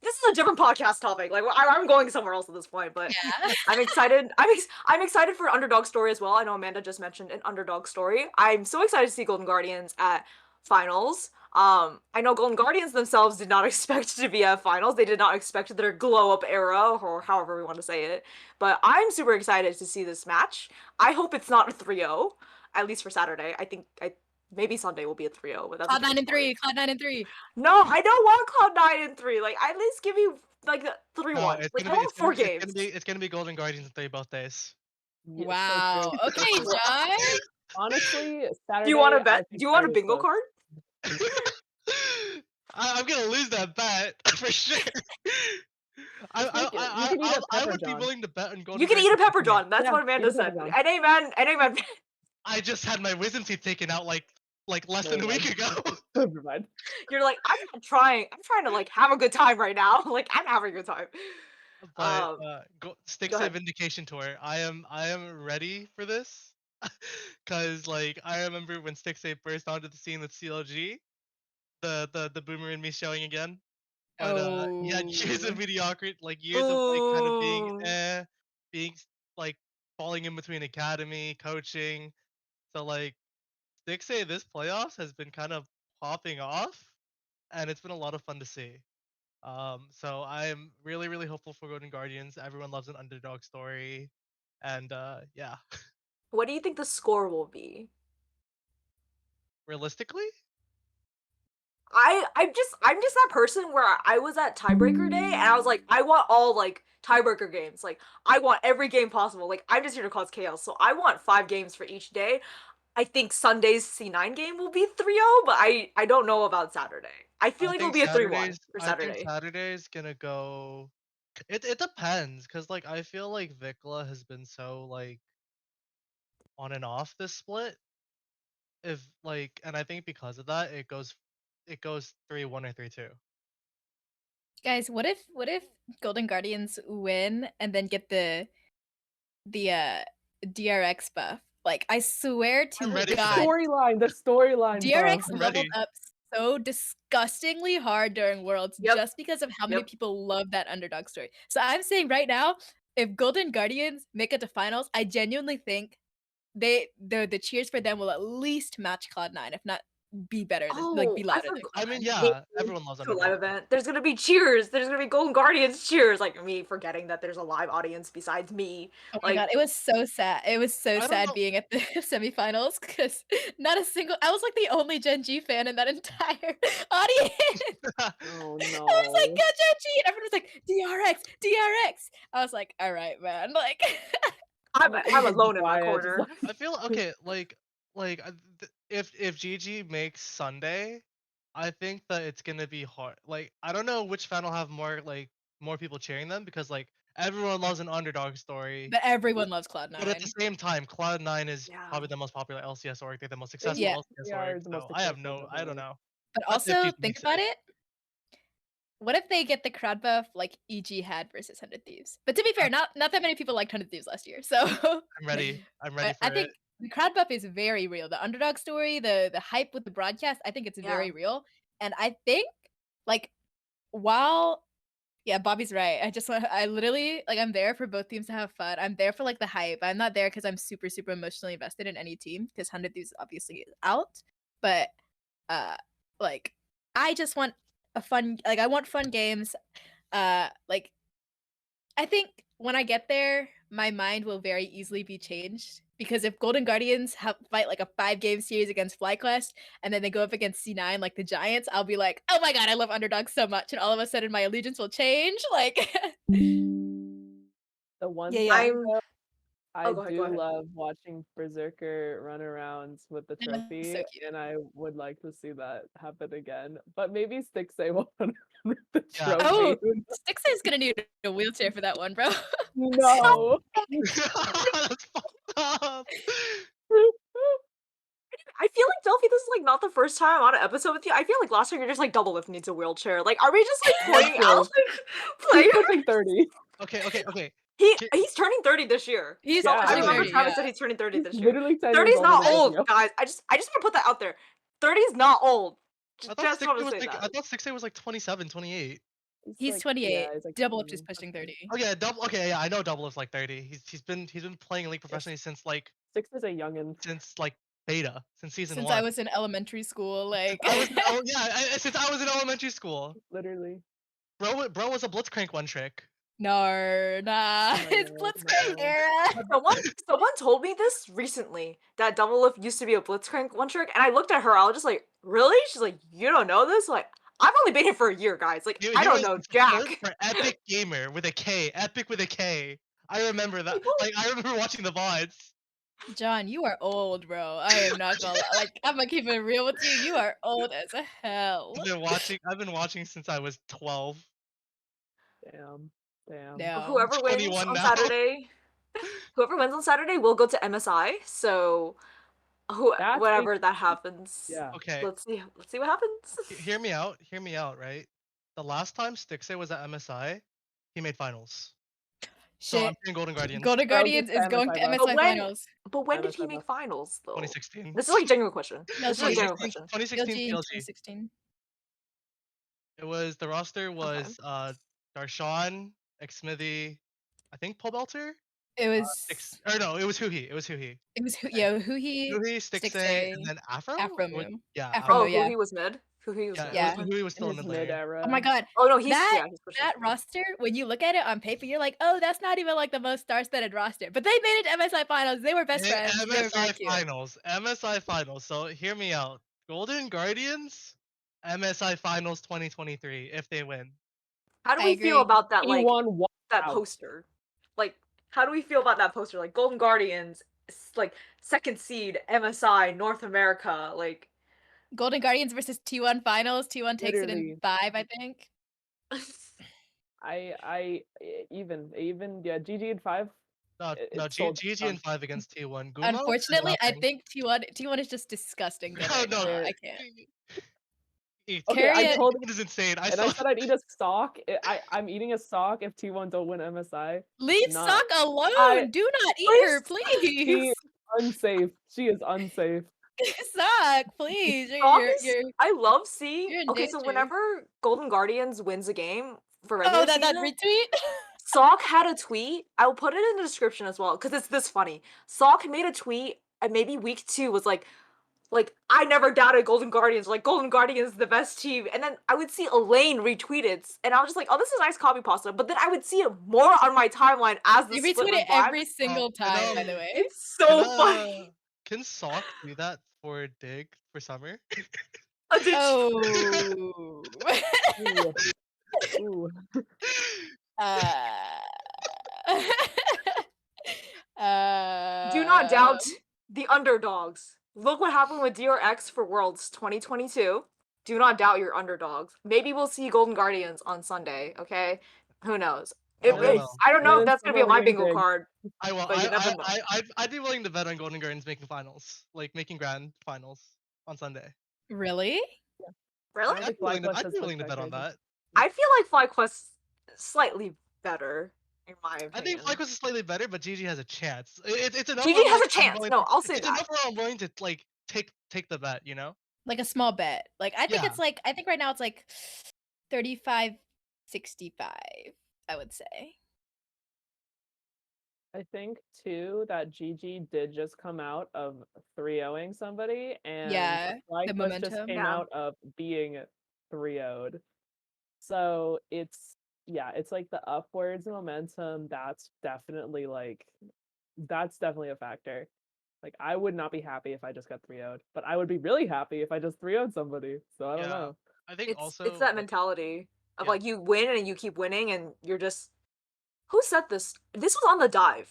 This is a different podcast topic. Like, I'm going somewhere else at this point, but Yeah. I'm excited. I'm excited for Underdog Story as well. I know Amanda just mentioned an Underdog Story. I'm so excited to see Golden Guardians at finals. I know Golden Guardians themselves did not expect to be at finals. They did not expect their glow up era, or however we want to say it. But I'm super excited to see this match. I hope it's not a 3-0, at least for Saturday. I maybe Sunday will be a 3-0, but that's a Cloud9 different and story. 3, Cloud9 and 3. No, I don't want Cloud9 and 3. Like, at least give me like the 3-1. No, Like, I want 4 games. it's gonna be Golden Guardians in 3 both days. Yeah, Wow. so true. Okay, John. Honestly, Saturday. Do you want to I bet? think Do you want a Saturday bingo sucks. card? I'm gonna lose that bet for sure. You can eat a I Pepper would be John. willing to bet on Golden You can eat a Guardians Pepper to win. John. That's Yeah, what eat Amanda a said. Pepper John. NAmen. I just had my wisdom teeth taken out like less than a Never week mind. ago. Never mind. You're like, I'm not trying. I'm trying to like have a good time right now. Like, I'm having a good time. But Um, go Stixxay ahead. Vindication Tour. I am ready for this. Cause like I remember when Stixxay burst onto the scene with CLG, the boomer in me showing again. But he had years Oh. of mediocrity, like years of like kind of Ooh. being like falling in between academy, coaching. So like Stixxay this playoffs has been kind of popping off, and it's been a lot of fun to see. So I am really, really hopeful for Golden Guardians. Everyone loves an underdog story, and yeah, What do you think the score will be? realistically, I'm just that person where I was at tiebreaker day and I was like, I want all like tiebreaker games. Like, I want every game possible. Like, I'm just here to cause chaos. So I want 5 games for each day. I think Sunday's C9 game will be 3-0, but I don't know about Saturday. I feel like it'll be a 3-1 for I think Saturday. Saturday's gonna go. It depends, cause like I feel like Vikla has been so like on and off this split. If like, and I think because of that, it goes 3-1 or 3-2. Guys, what if Golden Guardians win and then get the DRX buff? Like I swear to I'm ready for God, that. The storyline. DRX I'm leveled ready. up so disgustingly hard during Worlds Yep. just because of how many Yep. people love that underdog story. So I'm saying right now, if Golden Guardians make it to finals, I genuinely think the cheers for them will at least match Cloud9, if not be better than be Oh, I louder than forgot. I mean, Cloud9. Maybe yeah, everyone loves to a live Underdog. event. There's gonna be cheers. There's gonna be Golden Guardians cheers. Like me forgetting that there's a live audience besides me. Oh my god, Like it was so sad. It was so I don't sad know. being at the semifinals because not a single I was like the only Gen G fan in that entire audience. Oh I was like, no. "Go Gen G!" And everyone was like, "DRX, DRX." I was like, "All right, man." Like, I'm alone in my quiet, just corner. I feel okay. If GG makes Sunday, I think that it's gonna be hard. Like, I don't know which fan will have more people cheering them because everyone loves an underdog story. but everyone loves But at the Cloud9. same time, Cloud9 is Yeah. probably the most popular LCS org. They're the most They, successful Yeah. LCS they org. are the most So I have successful, I don't definitely. know. But But if also, GG think makes about it. What if they get the crowd buff like EG had versus 100 Thieves? But to be fair, not that many people liked 100 Thieves last year. So I'm ready. I'm ready but I for think it. the crowd buff is very real. The underdog story, the hype with the broadcast, I think it's Yeah. very real. And I think like while yeah, Bobby's right. I literally like I'm there for both teams to have fun. I'm there for like the hype. I'm not there because I'm super, super emotionally invested in any team because 100 Thieves obviously is out. But like I just want a fun like I want fun games. Like I think when I get there, my mind will very easily be changed because if Golden Guardians fight like a 5-game series against FlyQuest and then they go up against C9 like the Giants, I'll be like, "Oh my god, I love underdogs so much." And all of a sudden my allegiance will change. Like The one yeah, yeah. thing I'm though, Oh, I go ahead, go do ahead. love watching Berserker run arounds with the That was trophy, so cute. and I would like to see that happen again. But maybe Stixxay will run around with the Yeah. Oh, trophy. Stixxay is gonna need a wheelchair for that one, bro. No. That's fucked up. I feel like Delphi, this is like not the first time I'm on an episode with you. I feel like last year you're just like Double Lift needs a wheelchair. Like, are we just like pointing true. out like He's players? pushing 30. Okay. He's turning 30 this year. He's Yeah, I pushing remember 30, Travis yeah. said he's turning 30 He's this year. literally 10 30 years is older not than old, Ezio. guys. I just want to put that out there. 30 is not old. I thought Just want Stixxay to was say I that. thought Stixxay was 27, 28. He's like, 28. yeah, he's like Double Lift is 20. pushing 30. Oh yeah, I know Double is like 30. He's been playing League Yes. professionally since Six is a youngin. beta, since season Since 1. I was in elementary school, like Since I was in elementary school. Literally. Bro was a Blitzcrank one trick. no, nah. Oh my It's God, Blitzcrank no. era. Someone told me this recently that Double Lift used to be a Blitzcrank one trick, and I looked at her. I was just like, "Really?" She's like, "You don't know this?" Like, I've only been here for a year, guys. Like, I He don't was know short Jack. for Epic Gamer with a K. Epic with a K. I remember that. People- I remember watching the VODs. John, you are old, bro. I am not gonna lie. Like, I'm gonna keep it real with you. You are old as hell. I've been watching since I was 12. Damn. Damn. Whoever wins 21 on now. Saturday, will go to MSI. So, That's whatever that happens, Yeah. Okay, let's see what happens. hear me out, right? The last time Stixxay was at MSI, he made finals. So I'm Shit. saying Golden Guardians. Golden Bro Guardians gets is the going to MSI buff. MSI finals. But when did he MSI make buff. finals though? 2016. This is like a genuine question. This is a 2016. genuine question. 2016 CLG in TLG. 2016. It was the roster was Darshan, Xsmithy, I think Pobelter? It was It was Huhi. It was Huhi. yeah, Huhi, Huhi, Stixxay, Stixxay, and then Afro? Afromoo. Yeah, Afromoo, Oh, yeah. Huhi was mid. Huhi was Yeah, mid. Yeah. Huhi was In still in his mid mid laner. era. Oh my god. Oh no, he's That he's pushing that through. roster, when you look at it on paper, you're like, oh, that's not even like the most star-studded roster. But they made it to MSI finals. They were best friends. They were very MSI cute. finals. MSI finals. So hear me out. Golden Guardians, MSI finals 2023 if they win. How do I we feel agree. about that? Like T1 walked that out. poster. Like, how do we feel about that poster? Like Golden Guardians, like second seed MSI North America. Like, Golden Guardians versus T1 finals. T1 takes it in Literally. 5, I think. Even yeah, GG in 5. No, It sold GG out. and 5 against T1. Guma? Unfortunately, I Nothing. think T1 is just disgusting good No, right now. no. I can't. Okay, I Carry it. told T1 is insane. I and saw I said I'd eat a sock. I'm eating a sock if T1 don't win MSI. Leave Not- Sock alone. Do not eat her, She please. is unsafe. She is unsafe. Sock, please. You're I love seeing. you're in Okay, so danger. whenever Golden Guardians wins a game for Oh, regular that season, retweet? Sock had a tweet. I will put it in the description as well because it's this funny. Sock made a tweet, and maybe week 2 was like, like I never doubted Golden Guardians. Like Golden Guardians is the best team, and then I would see Elaine retweet it, and I was just like, oh, this is nice copy pasta. But then I would see it more on my timeline as the You split retweet it went by. every single Can time, by the way. It's can so funny. can Sock do that for Dig for summer? Did Oh. Ooh. Ooh. uh, Do not doubt the underdogs. Look what happened with DRX for Worlds 2022. Do not doubt your underdogs. Maybe we'll see Golden Guardians on Sunday, okay? Who knows? I will. I don't know Win if in that's gonna be Summer on my League bingo Dig. card, I will. but you never know. I'd be willing to bet on Golden Guardians making finals, like making grand finals on Sunday. really? Really? I I'd think be willing to, FlyQuest I'd has be been willing to bet on crazy. that. I feel like FlyQuest slightly better, in my opinion. I think FlyQuest is slightly better, but GG has a chance. It's enough. GG where, has like, a chance. No, I'll say it's that. enough where I'm willing to like take the bet. You know? Like a small bet. Like I think Yeah. it's like I think right now it's like 35-65, I would say. I think too that GG did just come out of 3-0ing somebody, and Yeah, the FlyQuest just momentum. came Yeah. out of being 3-0'd. So it's like the upwards momentum. That's definitely a factor. Like I would not be happy if I just got 3-0'd, but I would be really happy if I just 3-0'd somebody. So I don't Yeah. know. I think It's also that like, mentality of yeah. like you win and you keep winning and you're just who said this? This was on the dive.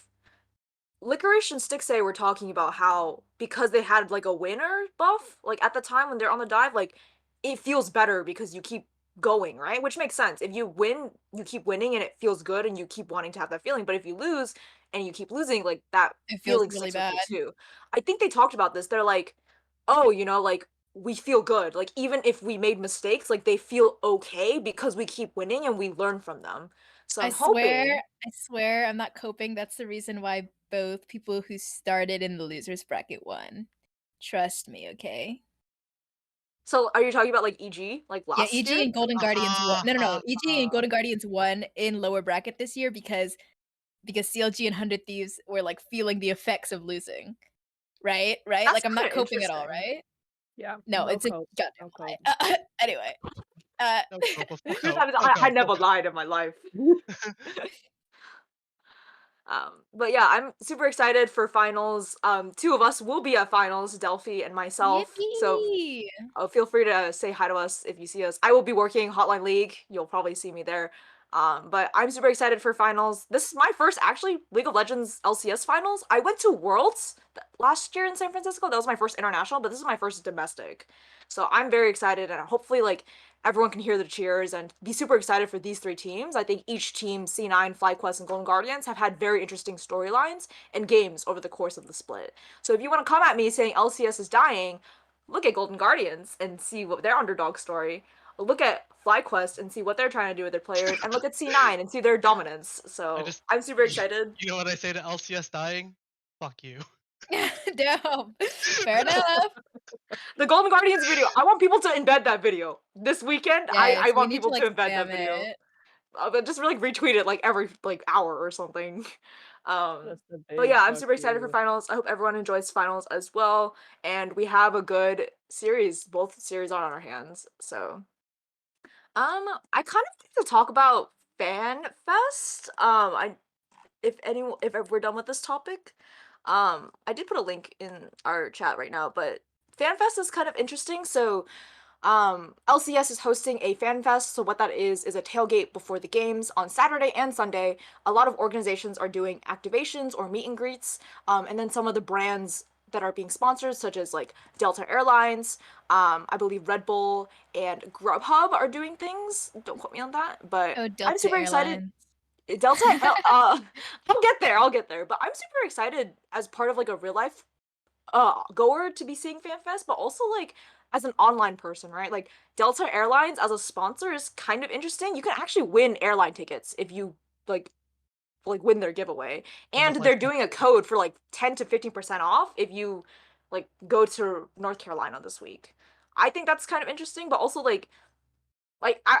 Licorice and Stixxay were talking about how because they had like a winner buff, like at the time when they're on the dive, like it feels better because you keep going, right? Which makes sense. If you win, you keep winning and it feels good and you keep wanting to have that feeling. But if you lose and you keep losing, like that It feels feeling really sticks with bad. you too. I think they talked about this. They're like, oh, like we feel good. Like even if we made mistakes, like they feel okay because we keep winning and we learn from them. So I I'm hoping swear I'm not coping. That's the reason why both people who started in the losers bracket won. Trust me, okay? so are you talking about like EG like Yeah, last EG year? and Golden Guardians won. No. EG and Golden Guardians won in lower bracket this year because CLG and 100 Thieves were like feeling the effects of losing. Right? That's Like I'm not kinda coping at all, interesting. right? Yeah. No, it's a cope. goddamn No cope. lie. Anyway, uh No cope, full Truth cope, is, full I cope, full never cope. lied in my life. But yeah, I'm super excited for finals. Two of us will be at finals, Delphi and myself. So yippee! feel free to say hi to us if you see us. I will be working Hotline League. You'll probably see me there. But I'm super excited for finals. This is my first actually League of Legends LCS finals. I went to Worlds last year in San Francisco. That was my first international, but this is my first domestic. So I'm very excited and hopefully like everyone can hear the cheers and be super excited for these three teams. I think each team, C9, FlyQuest, and Golden Guardians, have had very interesting storylines and games over the course of the split. So if you want to come at me saying LCS is dying, look at Golden Guardians and see what their underdog story. Look at FlyQuest and see what they're trying to do with their players, and look at C9 and see their dominance. I So just, I'm super excited. you know what I say to LCS dying? Fuck you. Damn. Fair enough. The Golden Guardians video, I want people to embed that video. This weekend, Yes, I we want need to people like to embed that spam video. it. But just really retweet it like every like hour or something. Just a But big yeah, I'm fuck super excited for you. finals. I hope everyone enjoys finals as well, and we have a good series. Both series are on our hands. So, I kind of like to talk about Fan Fest. If we're done with this topic, I did put a link in our chat right now, but Fan Fest is kind of interesting. So LCS is hosting a fan fest. So what that is a tailgate before the games on Saturday and Sunday. A lot of organizations are doing activations or meet and greets. And then some of the brands that are being sponsored, such as like Delta Airlines, I believe Red Bull and Grubhub are doing things. Don't quote me on that, but Oh, I'm Delta super excited. Airlines. Delta, I'll get there. I'll get there. But I'm super excited as part of like a real life goer to be seeing FanFest, but also like as an online person, right? Like Delta Airlines as a sponsor is kind of interesting. You can actually win airline tickets if you like win their giveaway. And Almost like they're doing a code for like 10 to 15% off if you like go to North Carolina this week. I think that's kind of interesting, but also I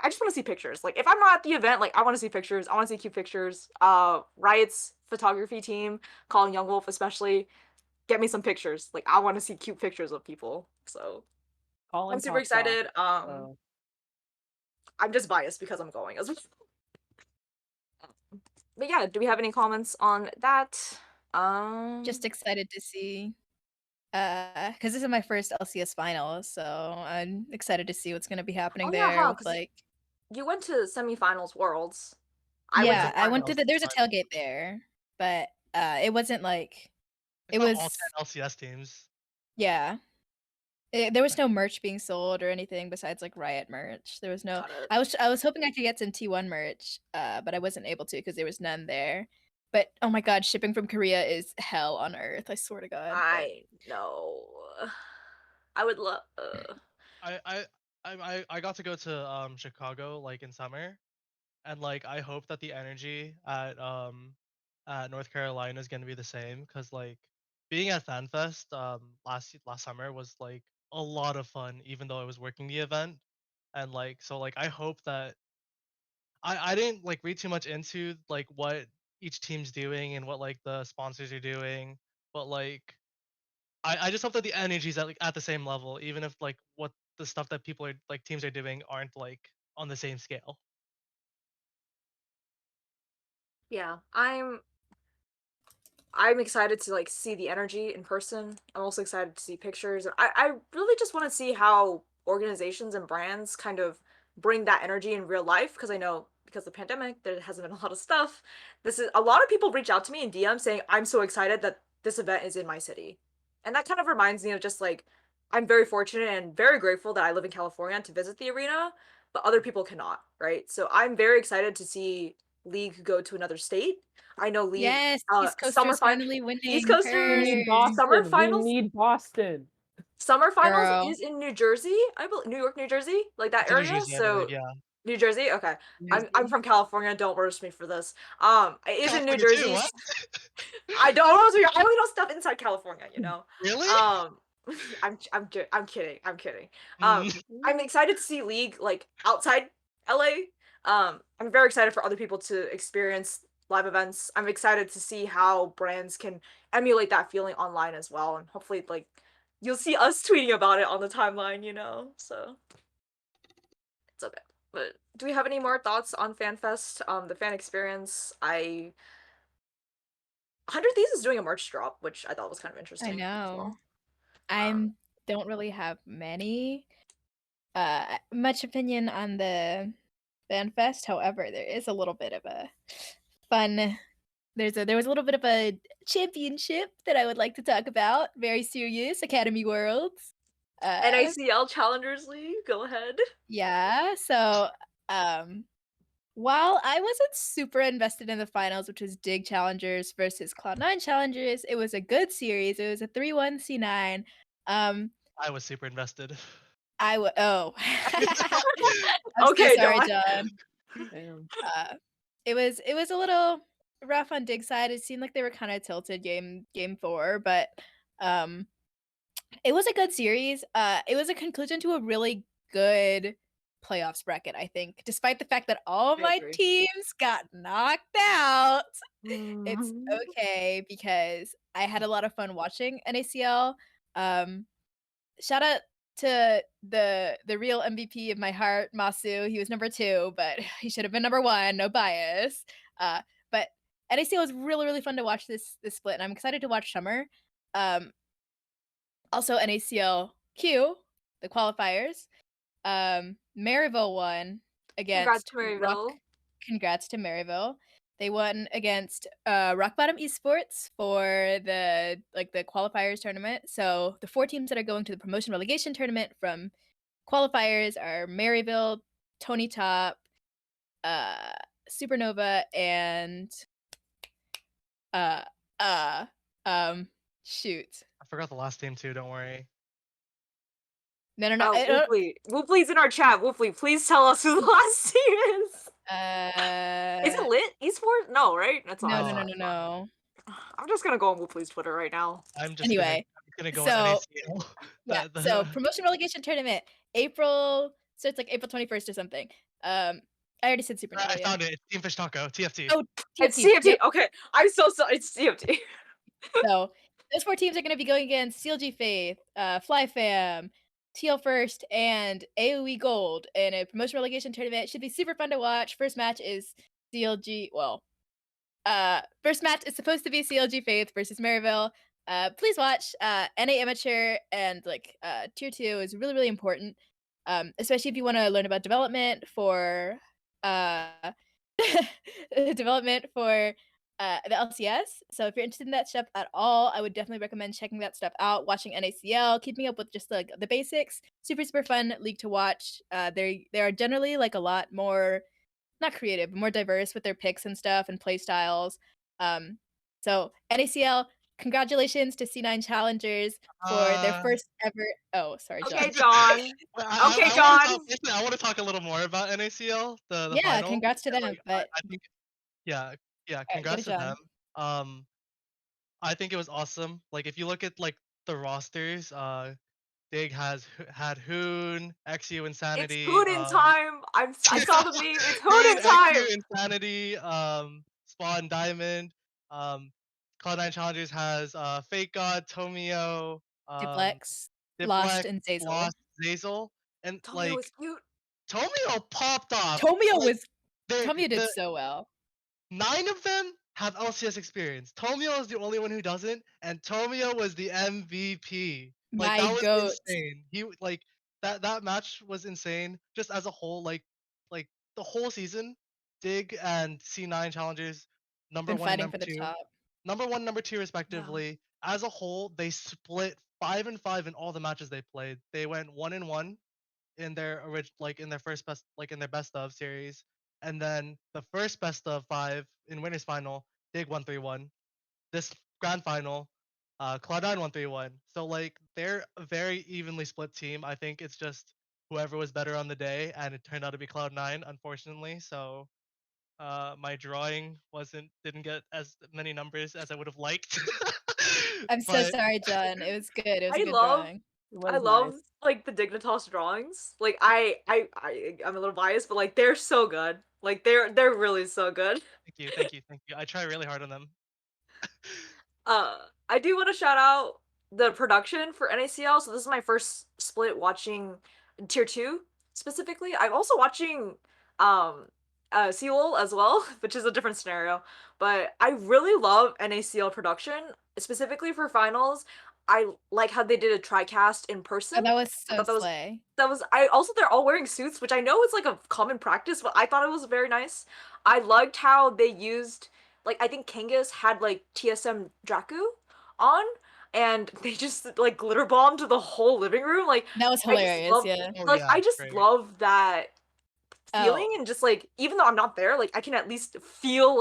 just want to see pictures. Like if I'm not at the event, like I want to see pictures. I want to see cute pictures. Riot's photography team, Colin Youngwolf especially, get me some pictures. Like, I want to see cute pictures of people. So Calling I'm super pops off. excited. So I'm just biased because I'm going as well. But yeah, do we have any comments on that? Just excited to see, because this is my first LCS final, so I'm excited to see what's gonna be happening oh yeah, there huh? with, Because like you went to semifinals Worlds. I went to yeah, I went to finals. there's a tailgate there, but, it wasn't like It's it not all was 10 LCS teams. yeah. There was no merch being sold or anything besides, like, Riot merch. There was no Got it. I was hoping I could get some T1 merch, but I wasn't able to because there was none there. But, oh my god, shipping from Korea is hell on earth, I swear to God, but I know. I would love. I I I got to go to Chicago like in summer, and like I hope that the energy at North Carolina is gonna be the same, because like being at FanFest last summer was like a lot of fun, even though I was working the event. And like so like I hope that I didn't like read too much into like what each team's doing and what like the sponsors are doing, but like I just hope that the energy's at like at the same level, even if like what the stuff that people are like teams are doing aren't like on the same scale. Yeah, I'm excited to like see the energy in person. I'm also excited to see pictures. I really just want to see how organizations and brands kind of bring that energy in real life, because I know because of the pandemic there hasn't been a lot of stuff. This is a lot of people reach out to me in DM saying I'm so excited that this event is in my city. And that kind of reminds me of just like I'm very fortunate and very grateful that I live in California to visit the arena, but other people cannot, right? So I'm very excited to see League go to another state. I know League yes, East summer Coasters final finally East winning, we Coasters need purr, summer Boston. We finals need Boston. summer finals girl. is in New Jersey. I believe New York, New Jersey, like that It's in New area. Jersey, I believe. So Yeah, New Jersey, okay. I'm Jersey. from California. Don't roast me for this. It is in New California too. Jersey. What? I don't know. I only know stuff inside California. You know. Really? Um, I'm kidding. I'm kidding. Mm. I'm excited to see League like outside LA. I'm very excited for other people to experience live events. I'm excited to see how brands can emulate that feeling online as well, and hopefully, like, you'll see us tweeting about it on the timeline. You know, so it's okay. But do we have any more thoughts on FanFest? The fan experience. 100 Thieves is doing a merch drop, which I thought was kind of I interesting as know. well. I'm don't really have many much opinion on the FanFest. However, there is a little bit of a fun there was a little bit of a championship that I would like to talk about. Very serious, Academy Worlds. NACL Challengers League. Go ahead. Yeah, so while I wasn't super invested in the finals, which was Dig Challengers versus Cloud9 Challengers, it was a good series. It was a 3-1 C9. I was super invested. Oh. I'm so Okay, sorry, Dawn. John. Damn. It was a little rough on Dig side. It seemed like they were kind of tilted game 4, but it was a good series. It was a conclusion to a really good playoffs bracket, I think. Despite the fact that all I my agree. teams got knocked out, it's Mhm. okay because I had a lot of fun watching NACL. Shout out to the real MVP of my heart, Masu. He was number 2, but he should have been number 1. No bias. But NACL was really really fun to watch this split, and I'm excited to watch Summer. Also NACL Q, the qualifiers. Maryville won Congrats against to Rock. Maryville. Congrats to Maryville. They won against Rock Bottom Esports for the qualifiers tournament. So the 4 teams that are going to the promotion relegation tournament from qualifiers are Maryville, Tony Top, Supernova, and uh uh shoot. I forgot the last team too. Don't worry. No, I don't, Wooply's in our chat. Wooply, please tell us who the last team is. Is it lit? Esports? No, right? That's no, not. no, No. no, no, no. I'm just gonna go on Wooply's Twitter right now. I'm just Anyway, gonna go so with NACL. yeah, so promotion relegation tournament, April starts like April 21st or something. I already said Supernova. I Yeah. found it. It's Team Fish Taco, TFT. Oh, It's TFT. CFT. Yep. Okay, I'm so sorry. It's CFT. So those 4 teams are gonna be going against CLG Faith, FlyFam, TL First, and AoE Gold in a promotion relegation tournament. Should be super fun to watch. First match is first match is supposed to be CLG Faith versus Maryville. Please watch. NA Amateur and Tier 2 is really, really important. Especially if you want to learn about development for development for the LCS. So if you're interested in that stuff at all, I would definitely recommend checking that stuff out, watching NACL, keeping up with just the basics. Super, super fun league to watch. They are generally a lot more not creative, but more diverse with their picks and stuff and play styles. So NACL, congratulations to C9 Challengers for their first ever. Oh, sorry, John. Okay, John. Okay, I John. I want to talk a little more about NACL, the Yeah, final. congrats to them. Like, But I think, yeah, all right, congrats go to to John. them. I think it was awesome. Like, if you look at the rosters, Dig had Hoon, XU It's Insanity, Hoonin time. I saw the meme. It's Hoon, Hoonin time. XU Insanity, Spawn Diamond, Cloud9 Challengers has Fake God, Tomio, Diplex, Diplex, Lost, and Zazel. Lost, Zazel, and Tomio was cute. Tomio popped off. Tomio did so well. 9 of them have LCS experience. Tomio is the only one who doesn't, and Tomio was the MVP. My That was goat. insane. He that match was insane. Just as a whole, like the whole season, Dig and C9 Challengers, number Been 1 and fighting number for the 2, top. number 1, number 2 Yeah. respectively. As a whole, they split 5 and 5 in all the matches they played. They went 1 and 1 in their in their first best in their best of series, and then the first best of 5 in winners final, Dig 1-3-1. This grand final, Cloud9 1-3-1. So they're a very evenly split team. I think it's just whoever was better on the day, and it turned out to be Cloud9, unfortunately. So my drawing didn't get as many numbers as I would have liked. I'm so But sorry, John. It was good. It was a good love drawing. It I was love nice. the Dignitas drawings. I'm a little biased, but they're so good. They're really so good. thank you. I try really hard on them. I do want to shout out the production for NACL. So this is my first split watching Tier 2 specifically. I'm also watching Seoul as well, which is a different scenario. But I really love NACL production, specifically for finals. I like how they did a TriCast in person. Oh, that was I so thought slay. I also they're all wearing suits, which I know is a common practice, but I thought it was very nice. I liked how they used I think Kangas had TSM Draku on, and they just glitter bombed the whole living room. That was I just hilarious, love yeah. Oh yeah, I just great. love that feeling, Oh. and just even though I'm not there, I can at least feel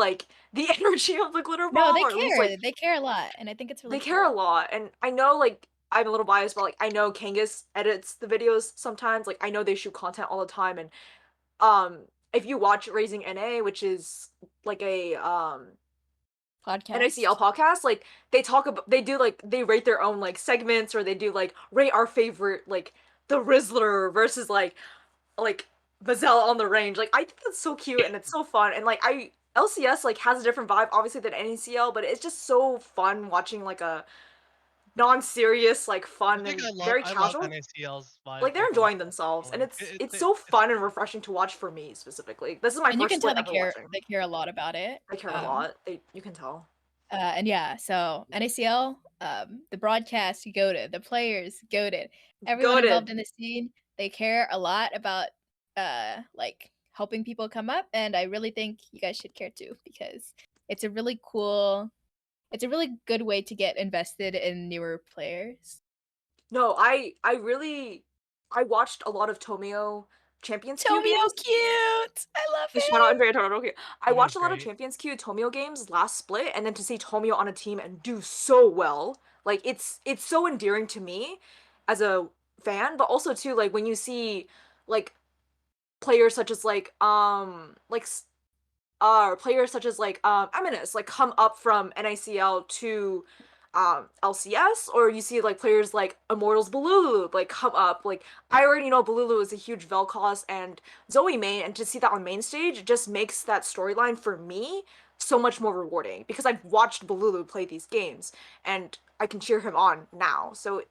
the energy of the glitter No, bomb, they or at least care. They care a lot, and I think it's really they care a cool. lot. And I know I'm a little biased, but I know Kangas edits the videos sometimes. I know they shoot content all the time, and if you watch Raising NA, which is a Podcast. NACL podcast, they do they rate their own segments, or they do rate our favorite the Rizzler versus Bazelle on the range. I think that's so cute and it's so fun, and I LCS has a different vibe obviously than NACL, but it's just so fun watching a non-serious I fun think and very I love casual. NACL's vibe. They're Overall. enjoying themselves, and it's It's so fun and refreshing to watch for me specifically. This is my And you first can tell split ever watching. they care a lot about it. I care a lot. You can tell. And yeah, so NACL, the broadcast goated, the players goated, everyone Goated. involved in the scene, they care a lot about helping people come up, and I really think you guys should care too, because it's a really good way to get invested in newer players. No, I watched a lot of Tomio Champions Queue Tomio games. cute! I love him! Shout out Andrea Todoroki. I watched a lot of great. Champions Queue Tomio games last split, and then to see Tomio on a team and do so well, it's so endearing to me as a fan, but also too when you see players such as players such as Eminus come up from NACL to LCS, or you see players like Immortals Balulu come up. I already know Balulu is a huge Vel'Koz and Zoe main, and to see that on main stage just makes that storyline for me so much more rewarding because I've watched Balulu play these games and I can cheer him on now. So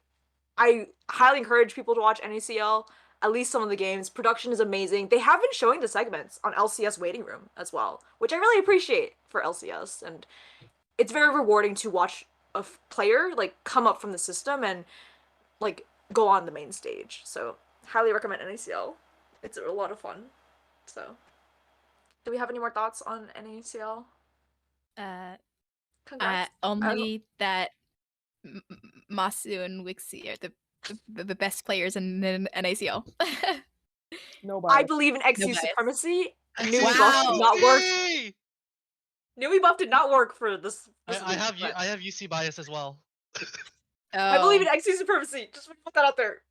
I highly encourage people to watch NACL, at least some of the games. Production is amazing. They have been showing the segments on LCS Waiting Room as well, which I really appreciate for LCS. And it's very rewarding to watch a player like come up from the system and like go on the main stage. So highly recommend NACL. It's a lot of fun. So do we have any more thoughts on NACL? Uh, Congrats. only that Masu and Wixie are the best players in NACL. No I bias. believe in No XC bias. supremacy. XC Numiii buff did Wow. not work. supremacy! Numiii buff did not work for this. I have week, I have UC bias as well. I believe Oh. in XC supremacy. Just put that out there.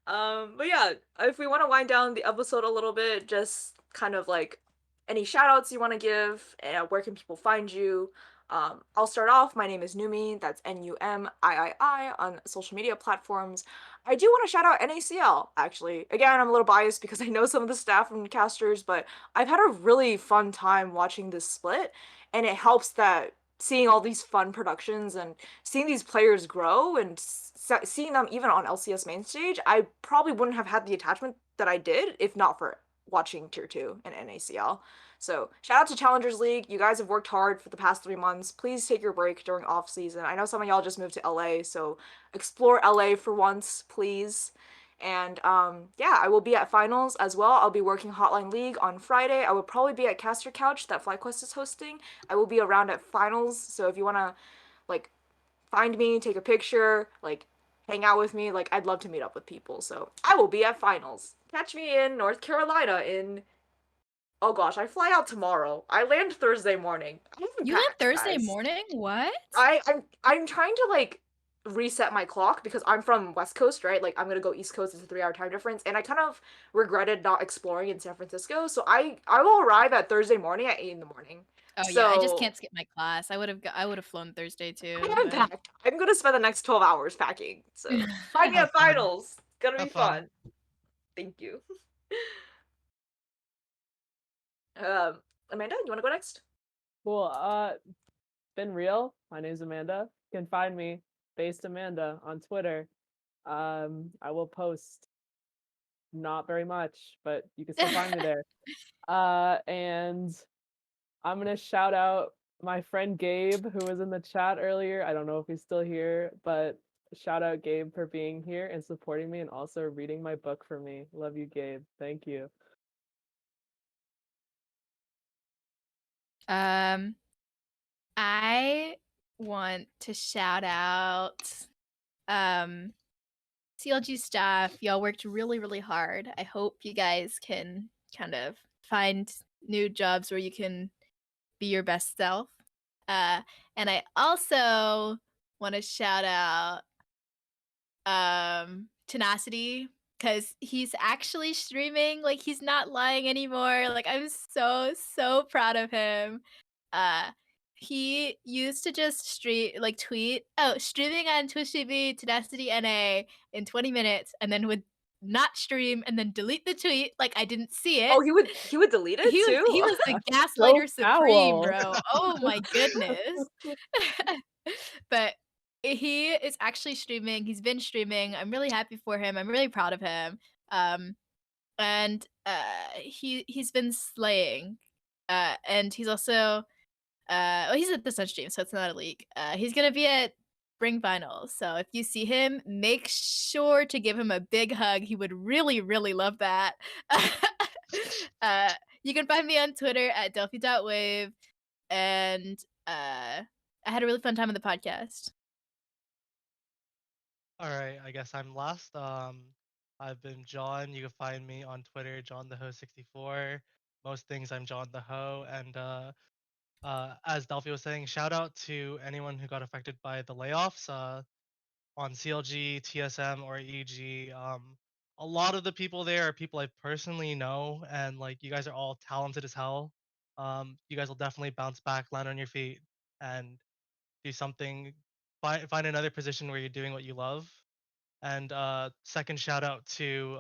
But yeah, if we want to wind down the episode a little bit, just kind of like any shout outs you want to give, where can people find you? I'll start off. My name is Numiii, that's Numiii on social media platforms. I do want to shout out NACL, actually. Again, I'm a little biased because I know some of the staff and casters, but I've had a really fun time watching this split, and it helps that seeing all these fun productions and seeing these players grow and seeing them even on LCS main stage, I probably wouldn't have had the attachment that I did if not for watching Tier 2 and NACL. So shout out to Challengers League. You guys have worked hard for the past 3 months. Please take your break during off season. I know some of y'all just moved to LA, so explore LA for once, please. And yeah, I will be at finals as well. I'll be working Hotline League on Friday. I will probably be at Caster Couch that FlyQuest is hosting. I will be around at finals, so if you wanna like find me, take a picture, like hang out with me, like I'd love to meet up with people. So I will be at finals. Catch me in North Carolina in, oh gosh, I fly out tomorrow. I land Thursday morning. I haven't You land packed, Thursday guys. morning? What? I'm trying to like reset my clock because I'm from West Coast, right? Like I'm gonna go East Coast, it's a 3 hour time difference, and I kind of regretted not exploring in San Francisco. So I will arrive at Thursday morning at 8 in the morning. Oh yeah, I just So can't skip my class. I would have flown Thursday I too, haven't but packed. I'm gonna spend the next 12 hours packing. So find me Have at fun. finals. It's gonna be Have fun. fun. Thank you. Amanda, you wanna go next? Cool. Been real. My name's Amanda. You can find me, Based Amanda, on Twitter. I will post not very much, but you can still find me there. And I'm gonna shout out my friend Gabe, who was in the chat earlier. I don't know if he's still here, but shout out Gabe for being here and supporting me and also reading my book for me. Love you, Gabe. Thank you. I want to shout out CLG staff. Y'all worked really, really hard. I hope you guys can kind of find new jobs where you can be your best self. And I also want to shout out Tenacity because he's actually streaming. Like he's not lying anymore. Like I'm so proud of him. Uh he used to just tweet, oh, streaming on Twitch TV Tenacity NA in 20 minutes and then would not stream and then delete the tweet like I didn't see it. Oh, he would delete it too? He was the So gaslighter supreme, foul. bro. Oh my goodness. But he is actually streaming. He's been streaming. I'm really happy for him. I'm really proud of him. And he's been slaying. And he's also well, he's at the Sun stream, so it's not a leak. He's gonna be at Spring Finals. So if you see him, make sure to give him a big hug. He would really, really love that. You can find me on Twitter at Delfi.wave. And I had a really fun time on the podcast. All right, I guess I'm last. I've been John. You can find me on Twitter, John the Ho 64. Most things I'm John the Ho, and as Delphi was saying, shout out to anyone who got affected by the layoffs on CLG, TSM, or EG. A lot of the people there are people I personally know, and like you guys are all talented as hell. You guys will definitely bounce back, land on your feet, and do something. Find another position where you're doing what you love. And second shout out to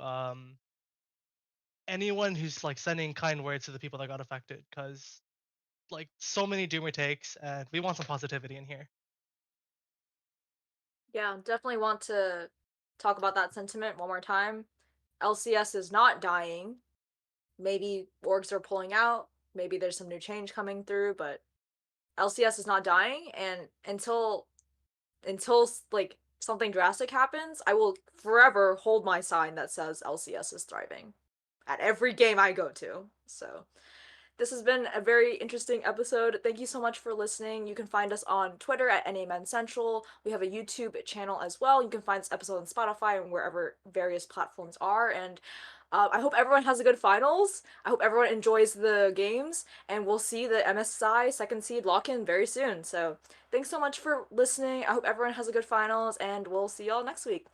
anyone who's like sending kind words to the people that got affected, because like so many doomer takes, and we want some positivity in here. Yeah, definitely want to talk about that sentiment one more time. LCS is not dying. Maybe orgs are pulling out, maybe there's some new change coming through, but LCS is not dying, and until like something drastic happens, I will forever hold my sign that says LCS is thriving at every game I go to. So this has been a very interesting episode. Thank you so much for listening. You can find us on Twitter at NAmen Central. We have a YouTube channel as well. You can find this episode on Spotify and wherever various platforms are. And I hope everyone has a good finals. I hope everyone enjoys the games. And we'll see the MSI second seed lock in very soon. So thanks so much for listening. I hope everyone has a good finals. And we'll see y'all next week.